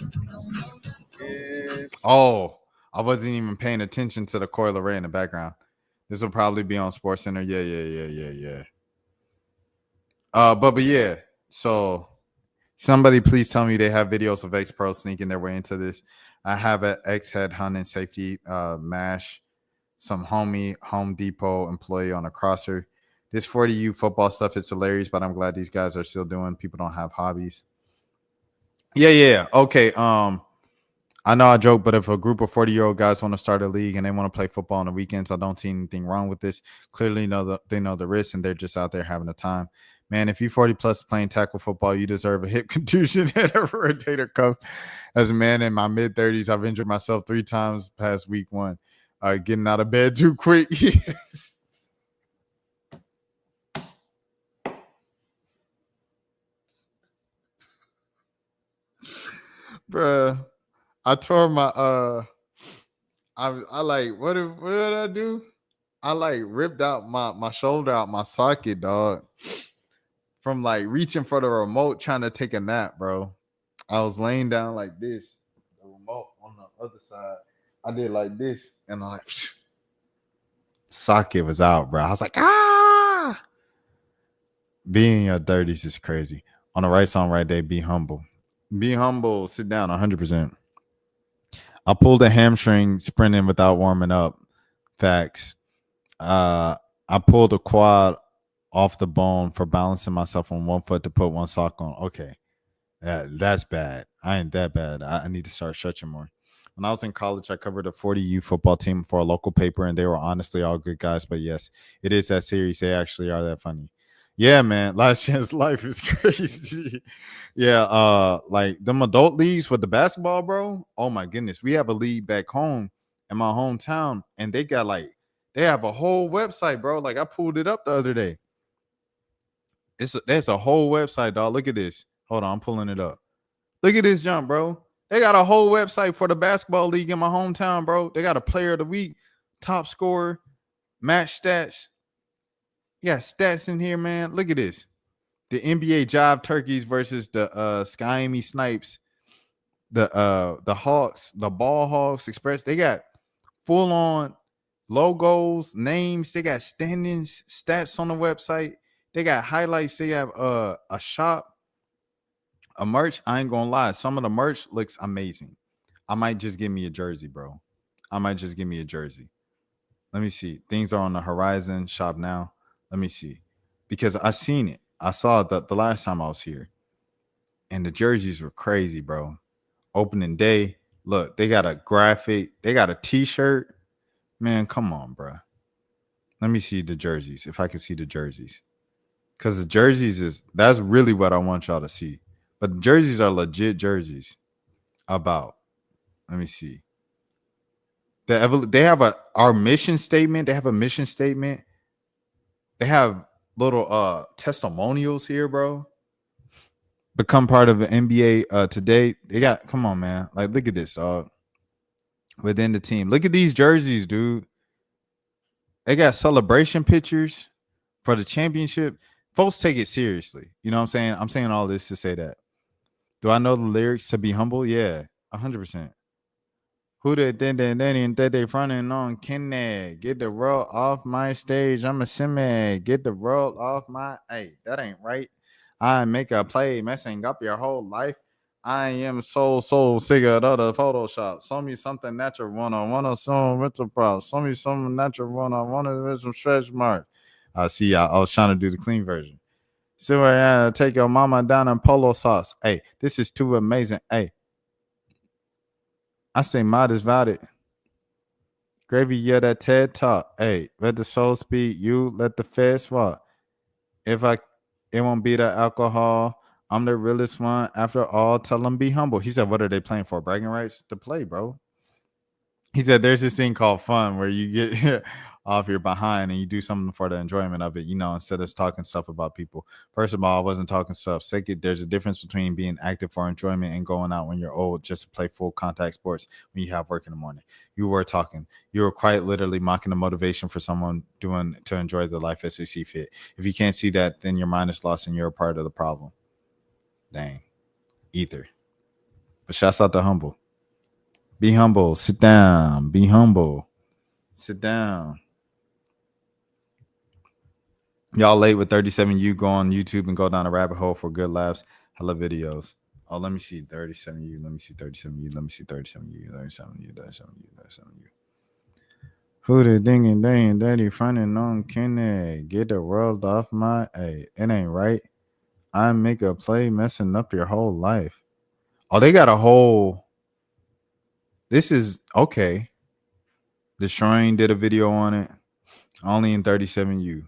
Yes. Oh, I wasn't even paying attention to the coil array in the background. This will probably be on Sports Center. Yeah. But yeah. So somebody please tell me they have videos of ex-pros sneaking their way into this. I have an ex-head hunting safety mash, some homie Home Depot employee on a crosser. This 40U football stuff is hilarious, but I'm glad these guys are still doing. People don't have hobbies. Yeah. Okay. I know I joke, but if a group of 40-year-old guys want to start a league and they want to play football on the weekends, I don't see anything wrong with this. Clearly, they know the risks, and they're just out there having a time. Man, if you 40 plus playing tackle football, you deserve a hip contusion and a rotator cuff. As a man in my mid 30s, I've injured myself 3 times past week 1. Getting out of bed too quick. Bruh, I tore my I like what did I do? I like ripped out my shoulder out my socket, dog. From like reaching for the remote trying to take a nap, bro. I was laying down like this, the remote on the other side. I did like this, and I like socket was out, bro. I was like, ah. Being in your 30s is crazy. On the right song, right day, be humble. Be humble, sit down 100%. I pulled a hamstring sprinting without warming up. Facts. I pulled a quad off the bone for balancing myself on one foot to put one sock on. Okay. That's bad. I ain't that bad. I need to start stretching more. When I was in college, I covered a 40U football team for a local paper, and they were honestly all good guys. But yes, it is that serious. They actually are that funny. Yeah, man. Last Chance Life is crazy. Yeah, like them adult leagues with the basketball, bro. Oh my goodness. We have a league back home in my hometown, and they have a whole website, bro. Like I pulled it up the other day. There's a whole website, dog. Look at this. Hold on, I'm pulling it up. Look at this jump, bro. They got a whole website for the basketball league in my hometown, bro. They got a player of the week, top scorer, match stats. Yeah, stats in here, man. Look at this. The NBA Jive Turkeys versus the Skyami Snipes, the Hawks, the Ball Hawks Express. They got full on logos, names. They got standings, stats on the website. They got highlights. They have a shop, a merch. I ain't gonna lie. Some of the merch looks amazing. I might just give me a jersey, bro. Let me see. Things are on the horizon. Shop now. Let me see. Because I seen it. I saw it the last time I was here. And the jerseys were crazy, bro. Opening day. Look, they got a graphic. They got a t-shirt. Man, come on, bro. Let me see the jerseys. If I can see the jerseys. Because the jerseys that's really what I want y'all to see. But the jerseys are legit jerseys. Let me see. They have our mission statement. They have a mission statement. They have little testimonials here, bro. Become part of the NBA today. They got, come on, man. Like, look at this, dog. Within the team. Look at these jerseys, dude. They got celebration pictures for the championship. Folks take it seriously. You know what I'm saying? I'm saying all this to say that. Do I know the lyrics to Be Humble? Yeah, 100%. Who they fronting on Kenneth? Get the world off my stage. I'm a semi. Get the world off my. Hey, that ain't right. I make a play, messing up your whole life. I am so sick of the Photoshop. Show me something natural one. I want to show with the problem. Show me something natural one. I want to with some stretch mark. I see. I was trying to do the clean version. So I take your mama down in polo sauce. Hey, this is too amazing. Hey. I say mod is valid. Gravy, yeah, that TED talk. Hey, let the soul speak. You let the fast walk. It won't be the alcohol. I'm the realest one. After all, tell them be humble. He said, what are they playing for? Bragging rights to play, bro. He said there's this thing called fun where you get off your behind and you do something for the enjoyment of it, you know, instead of talking stuff about people. First of all, I wasn't talking stuff. Second, there's a difference between being active for enjoyment and going out when you're old just to play full contact sports when you have work in the morning. You were talking. You were quite literally mocking the motivation for someone doing to enjoy the life as they see fit. If you can't see that, then your mind is lost and you're a part of the problem. Dang. Either. But shouts out to Humble. Be humble. Sit down. Be humble. Sit down. Y'all late with 37U. Go on YouTube and go down a rabbit hole for good laughs. Hella videos. Oh, let me see 37U. Let me see 37U. Let me see 37U. 37U. 37U. 37U. Who the ding and dang daddy fronting on Kenny? Get the world off my. Hey, it ain't right. I make a play messing up your whole life. Oh, they got a whole. This is okay. The Shrine did a video on it. Only in 37U.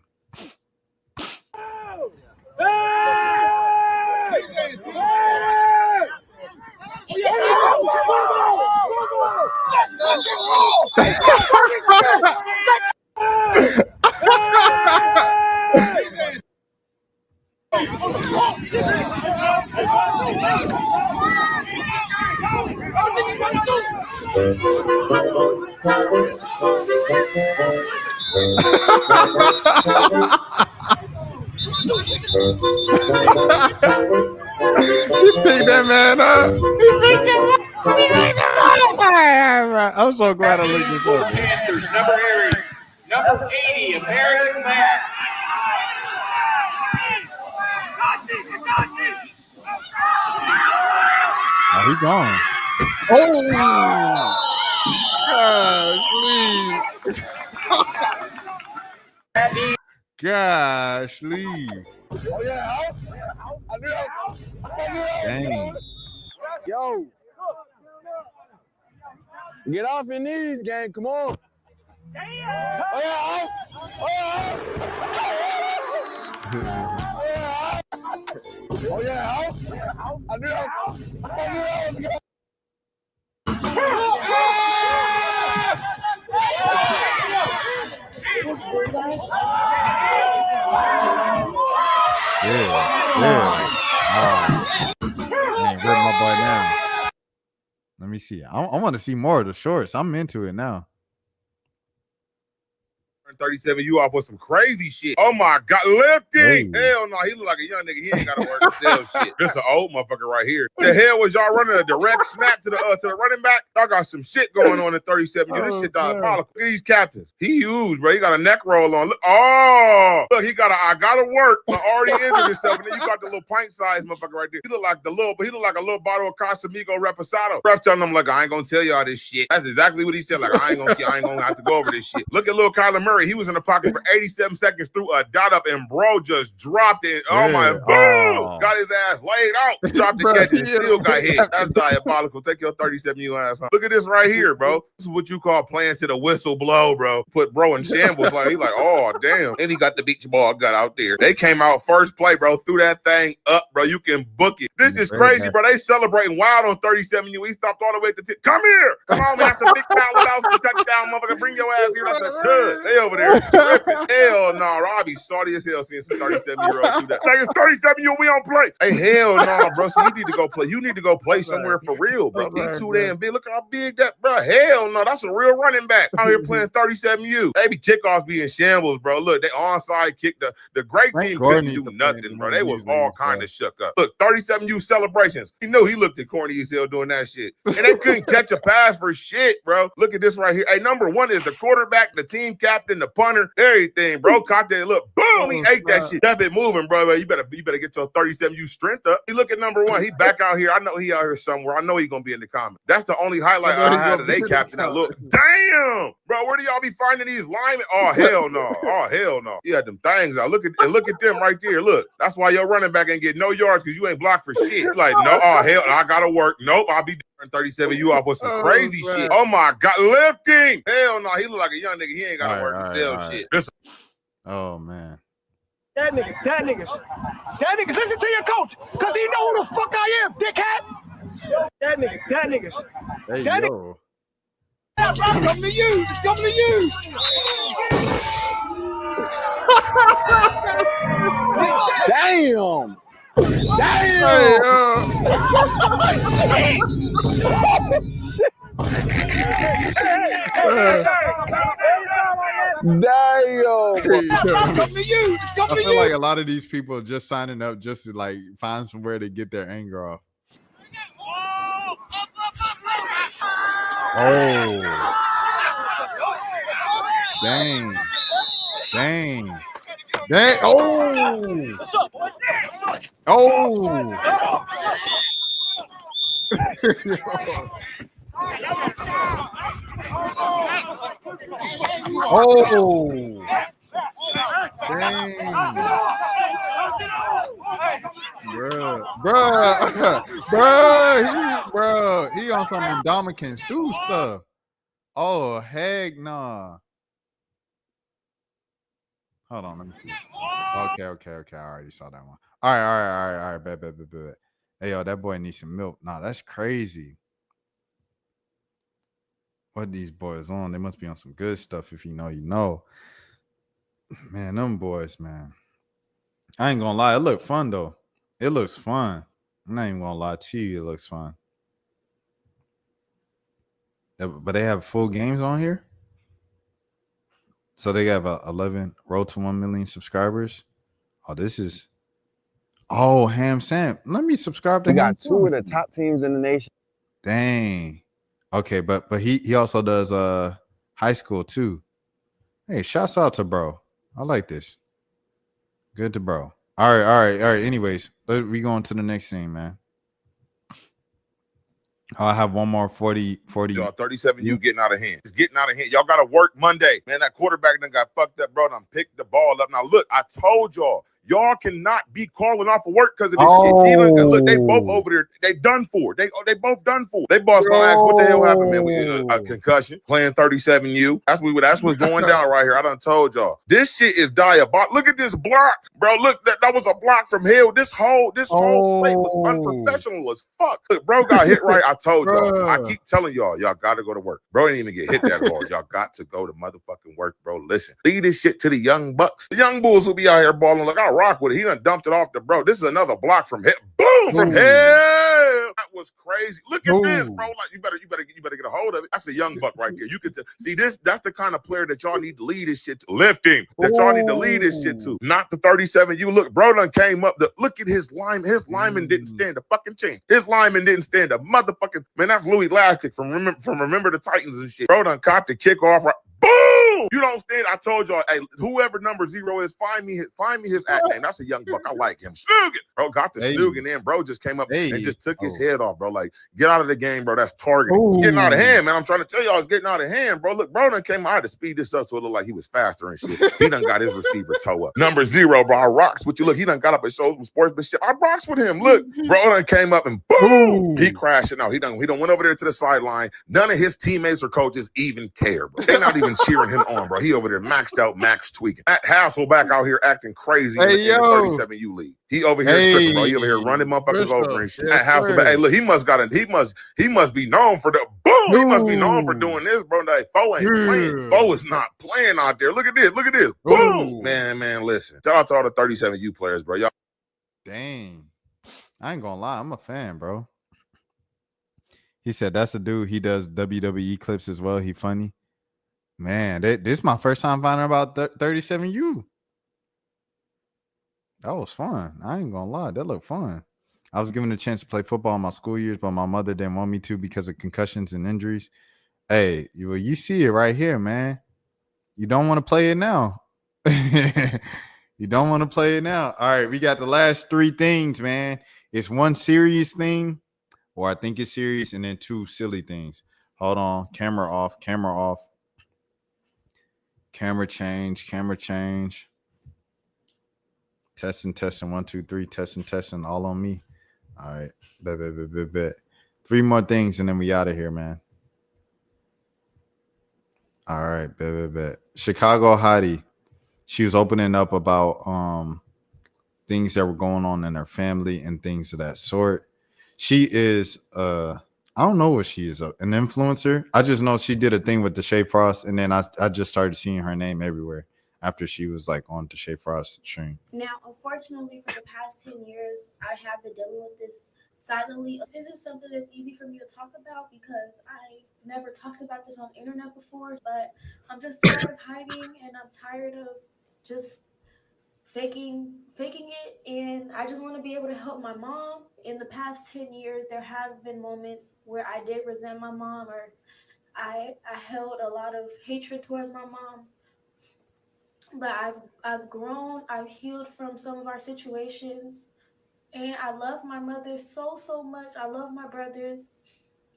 He picked that man up. I'm so glad I looked this up. Panthers, number 80, American Matt. Oh, he gone. Oh, gosh, leave. Oh yeah, Dang. Yo, get off your knees, gang. Come on. Oh yeah, oh yeah, I knew I was good. Yeah. Man, where's my boy now? Let me see. I want to see more of the shorts. I'm into it now. 37U off with some crazy shit. Oh my God, lifting! Hey. Hell no, he look like a young nigga. He ain't got to work to sell shit. This an old motherfucker right here. The hell was y'all running a direct snap to the running back? Y'all got some shit going on in 37U. This shit diabolical. Look at these captains. He huge, bro. He got a neck roll on. Look, he got a I gotta work. I already injured himself, and then you got the little pint size motherfucker right there. He look like a little bottle of Casamigo Reposado. Ref telling him like, I ain't gonna tell y'all this shit. That's exactly what he said. Like, I ain't gonna have to go over this shit. Look at little Kyler Murray. He was in the pocket for 87 seconds, threw a dot up, and bro just dropped it. Oh my, boom! Got his ass laid out. Dropped the catch and still got hit. That's diabolical. Take your 37U ass on. Look at this right here, bro. This is what you call playing to the whistle blow, bro. Put bro in shambles. Like he like, oh damn. And he got the beach ball gut out there. They came out first play, bro. Threw that thing up, bro. You can book it. This is crazy, bro. They celebrating wild on 37U. He stopped all the way at the tip. Come here. Come on, man. That's a big foul. That's a touchdown, motherfucker. Bring your ass here. That's a tud. They over there tripping. Hell no. I'll be sorry as hell seeing some 37-year-olds do that. Like, it's 37U. We don't play. Hey, hell no, bro. So you need to go play. You need to go play somewhere for real, bro. He too damn big. Look how big that, bro. Hell no. That's a real running back out here playing 37U. They be kickoffs be in shambles, bro. Look, they onside kick. The great team couldn't do nothing, bro. They was all kind of shook up. Look, 37U celebrations. He knew he looked at corny as hell doing that shit. And they couldn't catch a pass for shit, bro. Look at this right here. Hey, number one is the quarterback, the team captain, the punter, everything, bro. Caught that. Look, boom, he ate that shit. That been moving, bro. You better get your 37U strength up. You look at number one. He back out here. I know he out here somewhere. I know he gonna be in the comments. That's the only highlight I had of they captain. That look, damn, bro. Where do y'all be finding these linemen? Oh hell no. Oh hell no. You had them things out. Look at them right there. Look, that's why your running back ain't get no yards because you ain't blocked for shit. You're like, no, oh hell, I gotta work. Nope, I'll be doing 37U off with some crazy shit. Oh my God, lifting. Hell no, he look like a young nigga. He ain't gotta work to sell shit. Oh man. That niggas. Listen to your coach, cause he know who the fuck I am, dickhead. That niggas. Hey, yo. It's coming to you. It's coming to you. Damn. Hey, yo. Damn. I feel like a lot of these people are just signing up just to like find somewhere to get their anger off. Oh. Dang. Oh. Oh. Dang. Bruh, he on some Dominican stew stuff. Oh, heck nah. Hold on, let me see. Okay. I already saw that one. All right. Bet. Hey, yo, that boy needs some milk. Nah, that's crazy. What these boys on? They must be on some good stuff. If you know, you know. Man, them boys, man. I ain't gonna lie. It looked fun, though. It looks fun. I'm not even gonna lie to you. It looks fun. But they have full games on here? So they have 11 road to 1 million subscribers. Oh, this is... Oh, Ham Sam. Let me subscribe to him. We got two of the top teams in the nation. Dang. Okay, but he also does high school too. Hey, shouts out to bro. I like this. Good to bro. All right. Anyways, we going to the next thing, man. I have one more 40. Y'all 37, you getting out of hand. It's getting out of hand. Y'all got to work Monday. Man, that quarterback done got fucked up, bro. Done picked the ball up. Now, look, I told y'all cannot be calling off of work because of this shit. And look, they both over there. They done for. They both done for. They boss gonna ask what the hell happened, man. We a concussion, playing 37U. That's what's going down right here. I done told y'all. This shit is diabolical. Look at this block, bro. Look, that was a block from hell. This whole play was unprofessional as fuck. Look, bro got hit right. I told y'all. I keep telling y'all got to go to work. Bro didn't even get hit that hard. Y'all got to go to motherfucking work, bro. Listen, leave this shit to the young bucks. The young bulls will be out here balling like, I rock with it. He done dumped it off the bro. This is another block from hell. Boom, from hell. That was crazy. Look at this, bro. Like you better get a hold of it. That's a young buck right there. You could see this. That's the kind of player that y'all need to lead this shit to. Lifting that y'all need to lead this shit to. Not the 37. You look, bro done came up. Look at his lineman. His lineman didn't stand a fucking chance. His lineman didn't stand a motherfucking man. That's Louis Lastic from Remember the Titans and shit. Bro done caught the kickoff right. Boom! You don't stand. I told y'all, hey, whoever number 0 is, find me his act name. That's a young buck. I like him. Snoogin. Bro got the Snoogin in. Bro just came up and just took his head off, bro. Like, get out of the game, bro. That's targeting. It's getting out of hand, man. I'm trying to tell y'all it's getting out of hand, bro. Look, bro done came. I had to speed this up so it looked like he was faster and shit. He done got his receiver toe up. Number 0, bro. I rocks with you. Look, he done got up and showed some sportsmanship. I rocks with him. Look, bro done came up and boom! He crashing out. He done went over there to the sideline. None of his teammates or coaches even care, bro. They're not even cheering him on, bro. He over there maxed out, max tweaking. That Hasselback out here acting crazy in the 37U league. He over here tripping, bro. He over here running motherfuckers over and shit. That Hasselback. Hey, look, he must be known for the boom. He must be known for doing this, bro. That Foe ain't playing. Foe is not playing out there. Look at this. Boom. Man, listen. Shout out to all the 37U players, bro. Y'all. Dang. I ain't gonna lie. I'm a fan, bro. He said that's a dude. He does WWE clips as well. He funny. Man, this is my first time finding about 37U. That was fun. I ain't gonna lie. That looked fun. I was given a chance to play football in my school years, but my mother didn't want me to because of concussions and injuries. Hey, you see it right here, man. You don't want to play it now. You don't want to play it now. All right, we got the last 3 things, man. It's one serious thing, or I think it's serious, and then 2 silly things. Hold on. Camera off. Camera change. Testing. 1, 2, 3. Testing. All on me. All right. Bet. 3 more things, and then we out of here, man. All right. Bet. Chicago Hottie. She was opening up about things that were going on in her family and things of that sort. She is I don't know what she is, an influencer. I just know she did a thing with the Shea Frost, and then I just started seeing her name everywhere after she was like on the Shea Frost stream. Now, unfortunately, for the past 10 years, I have been dealing with this silently. This is something that's easy for me to talk about because I never talked about this on the internet before, but I'm just tired of hiding, and I'm tired of just faking it, and I just want to be able to help my mom. In the past 10 years, there have been moments where I did resent my mom, or I held a lot of hatred towards my mom. But I've grown, I've healed from some of our situations, and I love my mother so much. I love my brothers,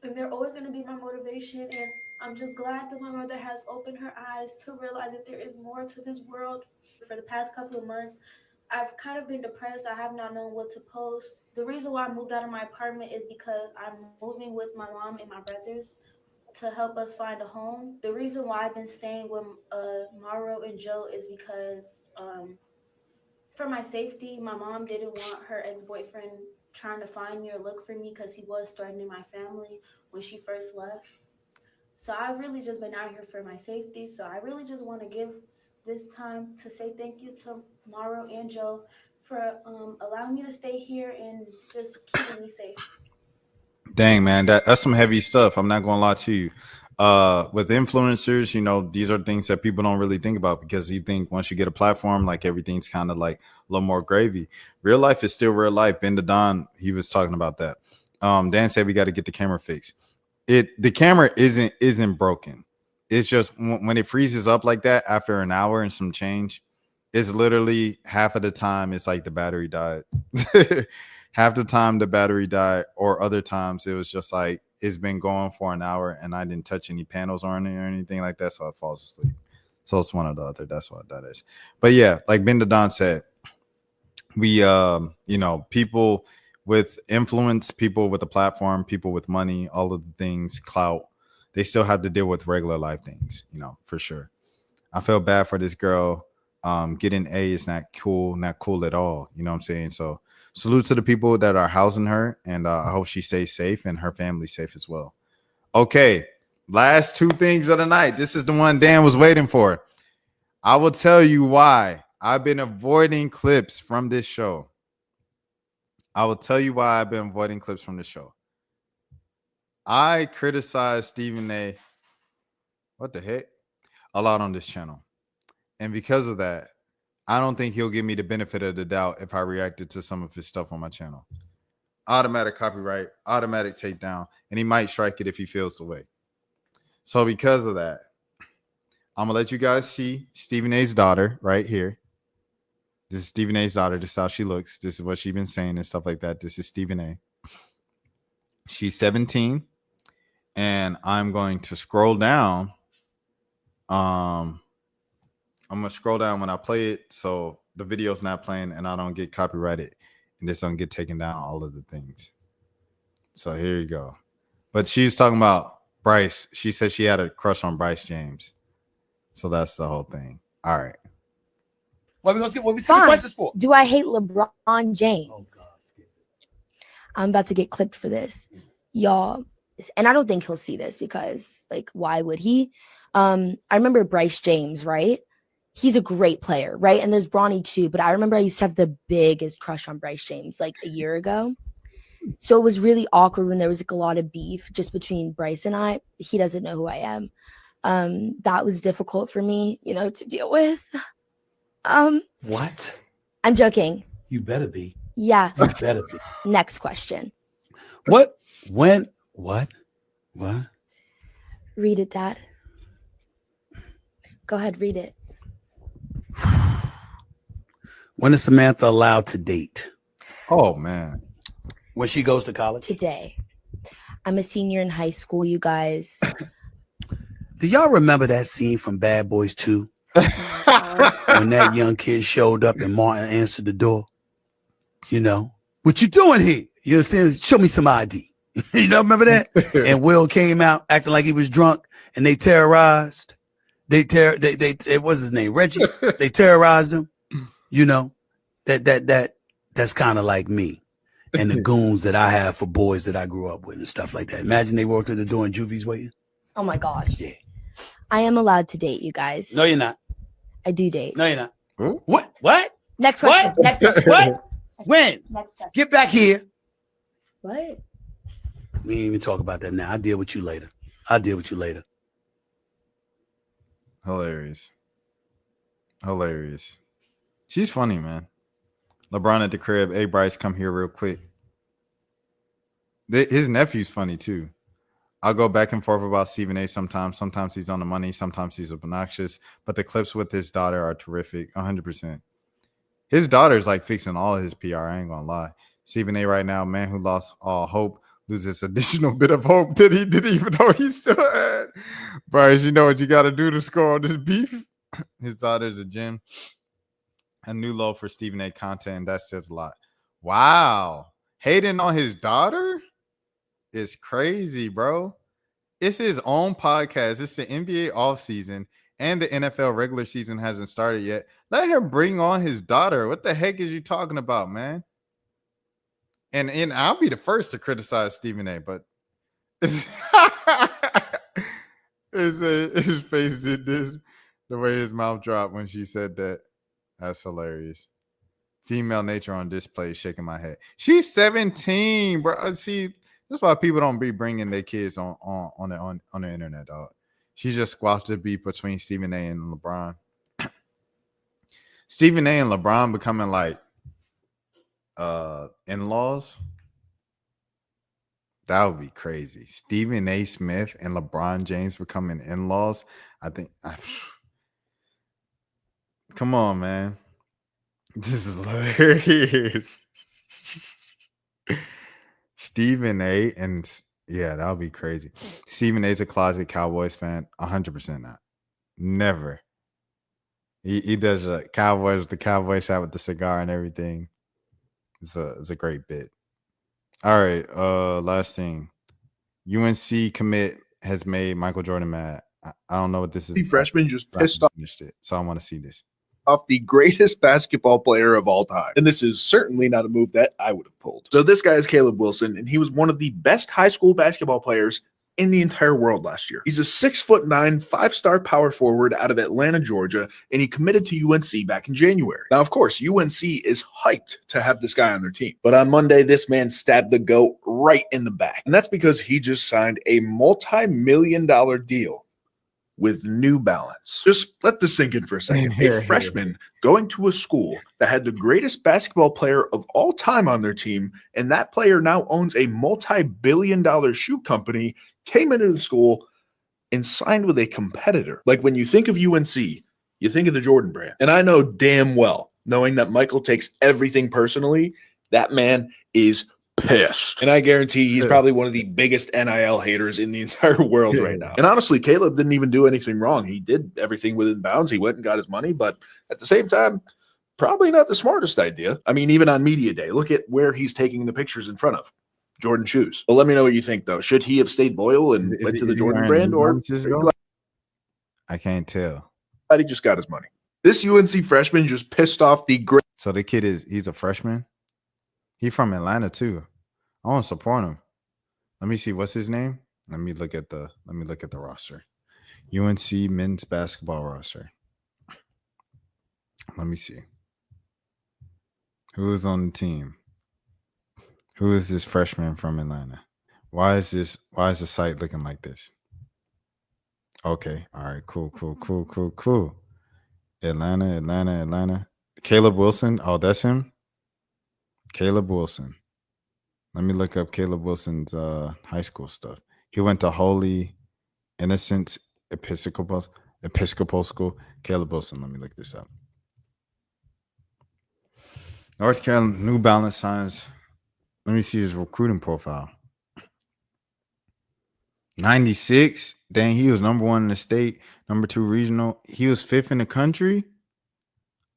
and they're always going to be my motivation. And I'm just glad that my mother has opened her eyes to realize that there is more to this world. For the past couple of months, I've kind of been depressed. I have not known what to post. The reason why I moved out of my apartment is because I'm moving with my mom and my brothers to help us find a home. The reason why I've been staying with Mauro and Joe is because for my safety, my mom didn't want her ex-boyfriend trying to find me or look for me because he was threatening my family when she first left. So I've really just been out here for my safety. So I really just want to give this time to say thank you to Mauro and Joe for allowing me to stay here and just keeping me safe. Dang, man, that's some heavy stuff. I'm not gonna lie to you. With influencers, you know, these are things that people don't really think about because you think once you get a platform, like everything's kind of like a little more gravy. Real life is still real life. Ben the Don, he was talking about that. Dan said we got to get the camera fixed. The camera isn't broken. It's just when it freezes up like that after an hour and some change, it's literally half of the time it's like the battery died. Half the time the battery died, or other times it was just like it's been going for an hour and I didn't touch any panels or anything like that, so it falls asleep. So it's one or the other. That's what that is. But yeah, like Ben the Don said, we you know, people with influence, people with a platform, people with money, all of the things, clout, they still have to deal with regular life things, you know, for sure. I feel bad for this girl. Getting A is not cool at all. You know what I'm saying? So salute to the people that are housing her, and I hope she stays safe and her family safe as well. Okay, last two things of the night. This is the one Dan was waiting for. I will tell you why I've been avoiding clips from this show. I will tell you why I've been avoiding clips from the show. I criticize Stephen A. What the heck? A lot on this channel. And because of that, I don't think he'll give me the benefit of the doubt if I reacted to some of his stuff on my channel. Automatic copyright, automatic takedown, and he might strike it if he feels the way. So because of that, I'm going to let you guys see Stephen A's daughter right here. This is Stephen A's daughter. This is how she looks. This is what she's been saying and stuff like that. This is Stephen A. She's 17. And I'm going to scroll down. I'm going to scroll down when I play it so the video's not playing and I don't get copyrighted and this don't get taken down, all of the things. So here you go. But she was talking about Bryce. She said she had a crush on Bryce James. So that's the whole thing. All right. What we see the questions for? Do I hate LeBron James? Oh, God. I'm about to get clipped for this. Y'all, and I don't think he'll see this because, like, why would he? I remember Bryce James, right? He's a great player, right? And there's Bronny too, but I remember I used to have the biggest crush on Bryce James like a year ago. So it was really awkward when there was like a lot of beef just between Bryce and I. He doesn't know who I am. That was difficult for me, you know, to deal with. What? I'm joking. You better be. Yeah. You better be. Next question. What? When? What? Read it, Dad. Go ahead, read it. When is Samantha allowed to date? Oh, man. When she goes to college? Today. I'm a senior in high school, you guys. Do y'all remember that scene from Bad Boys 2? When that young kid showed up and Martin answered the door? You know, what you doing here? You know, saying, show me some ID. You know, remember that? And Will came out acting like he was drunk and they terrorized. It was his name, Reggie. They terrorized him. You know, that that's kind of like me and the goons that I have for boys that I grew up with and stuff like that. Imagine they walked through the door and Juvie's waiting. Oh my gosh. Yeah. I am allowed to date, you guys. No, you're not. I do date. No, you're not. What? What? Next question. What? Next question. What? When? Next question. Get back here. What? We ain't even talk about that now. I'll deal with you later. I'll deal with you later. Hilarious. Hilarious. She's funny, man. LeBron at the crib. Hey, Bryce, come here real quick. His nephew's funny, too. I'll go back and forth about Stephen A. sometimes. Sometimes he's on the money. Sometimes he's obnoxious. But the clips with his daughter are terrific. 100%. His daughter's like fixing all his PR. I ain't going to lie. Stephen A. right now, man who lost all hope, loses additional bit of hope that he didn't even know he still had. Bryce, you know what you got to do to score on this beef? His daughter's a gem. A new low for Stephen A. content. That says a lot. Wow. Hating on his daughter is crazy, bro. It's his own podcast. It's the NBA offseason, and the NFL regular season hasn't started yet. Let him bring on his daughter. What the heck is you talking about, man? And I'll be the first to criticize Stephen A., but his face did this, the way his mouth dropped when she said that. That's hilarious. Female nature on display, shaking my head. She's 17, bro. See, that's why people don't be bringing their kids on the internet, dog. She just squashed the beef between Stephen A. and LeBron. Stephen A. and LeBron becoming like in-laws. That would be crazy. Stephen A. Smith and LeBron James becoming in-laws. I think. Come on, man. This is hilarious. Stephen A. and yeah, that would be crazy. Stephen A.'s a closet Cowboys fan. 100% not. Never. He does Cowboys with the Cowboys hat with the cigar and everything. It's a great bit. All right. Last thing. UNC commit has made Michael Jordan mad. I don't know what this is. The freshman just pissed off. So I want to see this. Off the greatest basketball player of all time. And this is certainly not a move that I would have pulled. So this guy is Caleb Wilson, and he was one of the best high school basketball players in the entire world last year. He's a 6'9", 5-star power forward out of Atlanta, Georgia, and he committed to UNC back in January. Now, of course, UNC is hyped to have this guy on their team. But on Monday, this man stabbed the GOAT right in the back. And that's because he just signed a multi-million-dollar deal with New Balance. Just let this sink in for a second. A freshman going to a school that had the greatest basketball player of all time on their team, and that player now owns a multi-billion-dollar shoe company, came into the school and signed with a competitor. Like when you think of UNC, you think of the Jordan brand. And I know damn well, knowing that Michael takes everything personally, that man is pissed. And I guarantee he's probably one of the biggest NIL haters in the entire world right now. And honestly, Caleb didn't even do anything wrong. He did everything within bounds. He went and got his money, but at the same time, probably not the smartest idea. I mean, even on media day, look at where he's taking the pictures in front of Jordan shoes. Well, let me know what you think, though. Should he have stayed loyal and went to the Jordan brand, or I can't tell. Glad he just got his money. This UNC freshman just pissed off the great. So the kid he's a freshman. He from Atlanta too. I want to support him. Let me see what's his name. Let me look at the roster. UNC men's basketball roster. Let me see. Who is on the team? Who is this freshman from Atlanta? Why is the site looking like this? Okay. All right. Cool. Atlanta. Caleb Wilson. Oh, that's him. Caleb Wilson. Let me look up Caleb Wilson's high school stuff. He went to Holy Innocents Episcopal School. Caleb Wilson. Let me look this up. North Carolina New Balance signs. Let me see his recruiting profile. 96. Dang, he was number 1 in the state, number 2 regional. He was 5th in the country.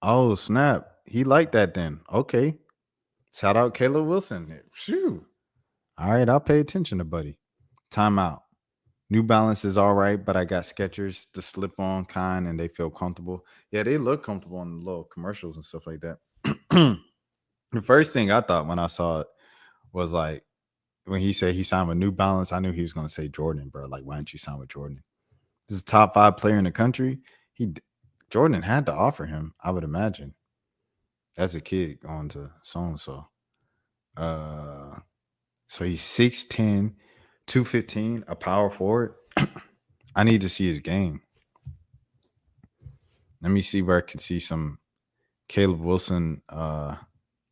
Oh, snap. He liked that then. Okay. Shout out Caleb Wilson. Shoo. All right, I'll pay attention to buddy. Timeout. New Balance is all right, but I got Skechers, the slip-on kind, and they feel comfortable. Yeah, they look comfortable in the little commercials and stuff like that. The first thing I thought when I saw it was like when he said he signed with New Balance, I knew he was gonna say Jordan, bro. Like, why didn't you sign with Jordan? This is a top 5 player in the country. Jordan had to offer him, I would imagine, as a kid going to so-and-so. So he's 6'10", 215, a power forward. I need to see his game. Let me see where I can see some Caleb Wilson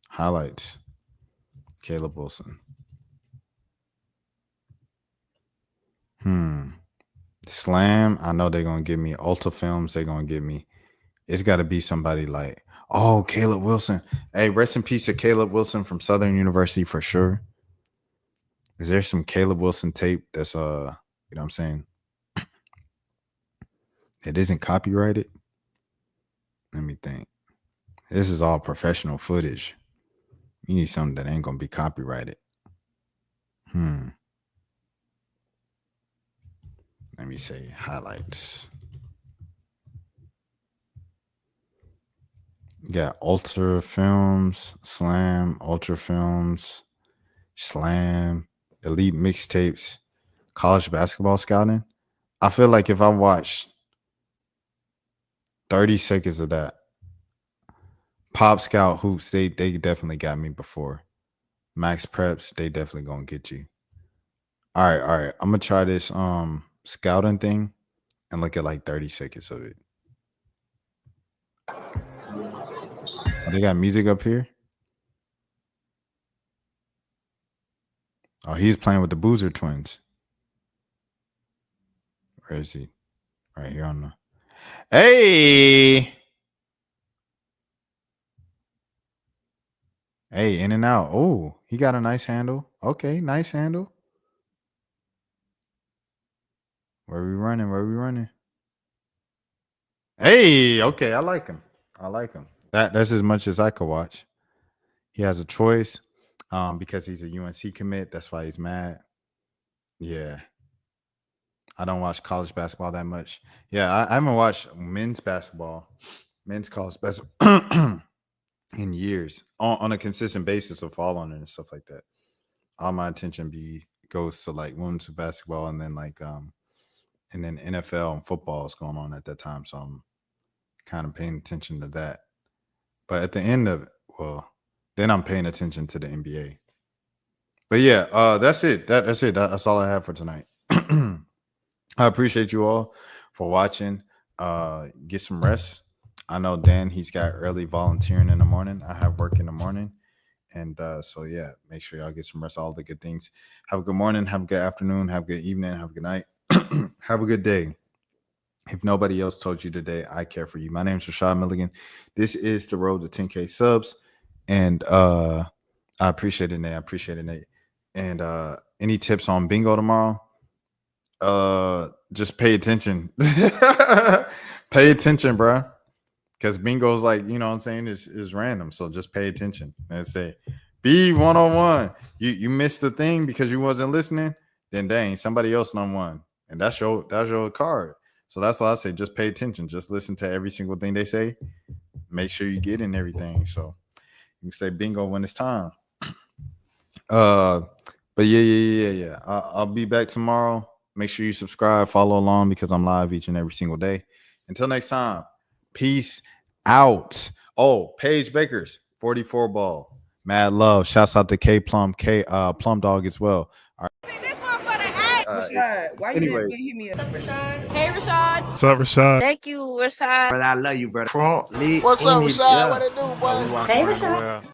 highlights. Caleb Wilson. Slam. I know they're going to give me Ultra Films. They're going to give me. It's got to be somebody like, oh, Caleb Wilson. Hey, rest in peace to Caleb Wilson from Southern University for sure. Is there some Caleb Wilson tape that's, you know what I'm saying? It isn't copyrighted? Let me think. This is all professional footage. You need something that ain't going to be copyrighted. Let me say highlights. You got Ultra Films, Slam, Ultra Films, Slam, Elite Mixtapes, College Basketball Scouting. I feel like if I watch 30 seconds of that, Pop Scout Hoops, they definitely got me before. Max Preps, they definitely gonna get you. All right. I'm gonna try this scouting thing and look at like 30 seconds of it. They got music up here. Oh, he's playing with the Boozer twins. Where is he? Right here on the. Hey, in and out. Oh, he got a nice handle. Okay, nice handle. Where we running? Hey, okay, I like him. That's as much as I could watch. He has a choice because he's a UNC commit. That's why he's mad. Yeah. I don't watch college basketball that much. Yeah, I haven't watched men's college basketball in years on a consistent basis of following it and stuff like that. All my attention goes to like women's basketball and then like and then NFL and football is going on at that time. So I'm kind of paying attention to that. But at the end of it, then I'm paying attention to the NBA. But yeah, that's it. That's it. That's all I have for tonight. I appreciate you all for watching. Get some rest. I know Dan, he's got early volunteering in the morning. I have work in the morning. And so, yeah, make sure y'all get some rest, all the good things. Have a good morning. Have a good afternoon. Have a good evening. Have a good night. Have a good day. If nobody else told you today, I care for you. My name is Rashad Milligan. This is the road to 10K subs. And I appreciate it, Nate. And any tips on bingo tomorrow? Just pay attention. Pay attention, bro. Because bingo is like, you know what I'm saying, is random. So just pay attention and say, B101. You missed the thing because you wasn't listening, then dang, somebody else done won. And that's your card. So that's why I say just pay attention. Just listen to every single thing they say. Make sure you get in everything. So you can say bingo when it's time. But yeah. I'll be back tomorrow. Make sure you subscribe, follow along because I'm live each and every single day. Until next time. Peace out. Oh, Paige Bakers, 44 ball. Mad love. Shouts out to K Plum Dog as well. All right. Rashad, why you didn't hit me up? What's up, Rashad? Hey, Rashad. What's up, Rashad? Thank you, Rashad. Brother, I love you, brother. What's up, Rashad? What it do, boy? Hey, Rashad.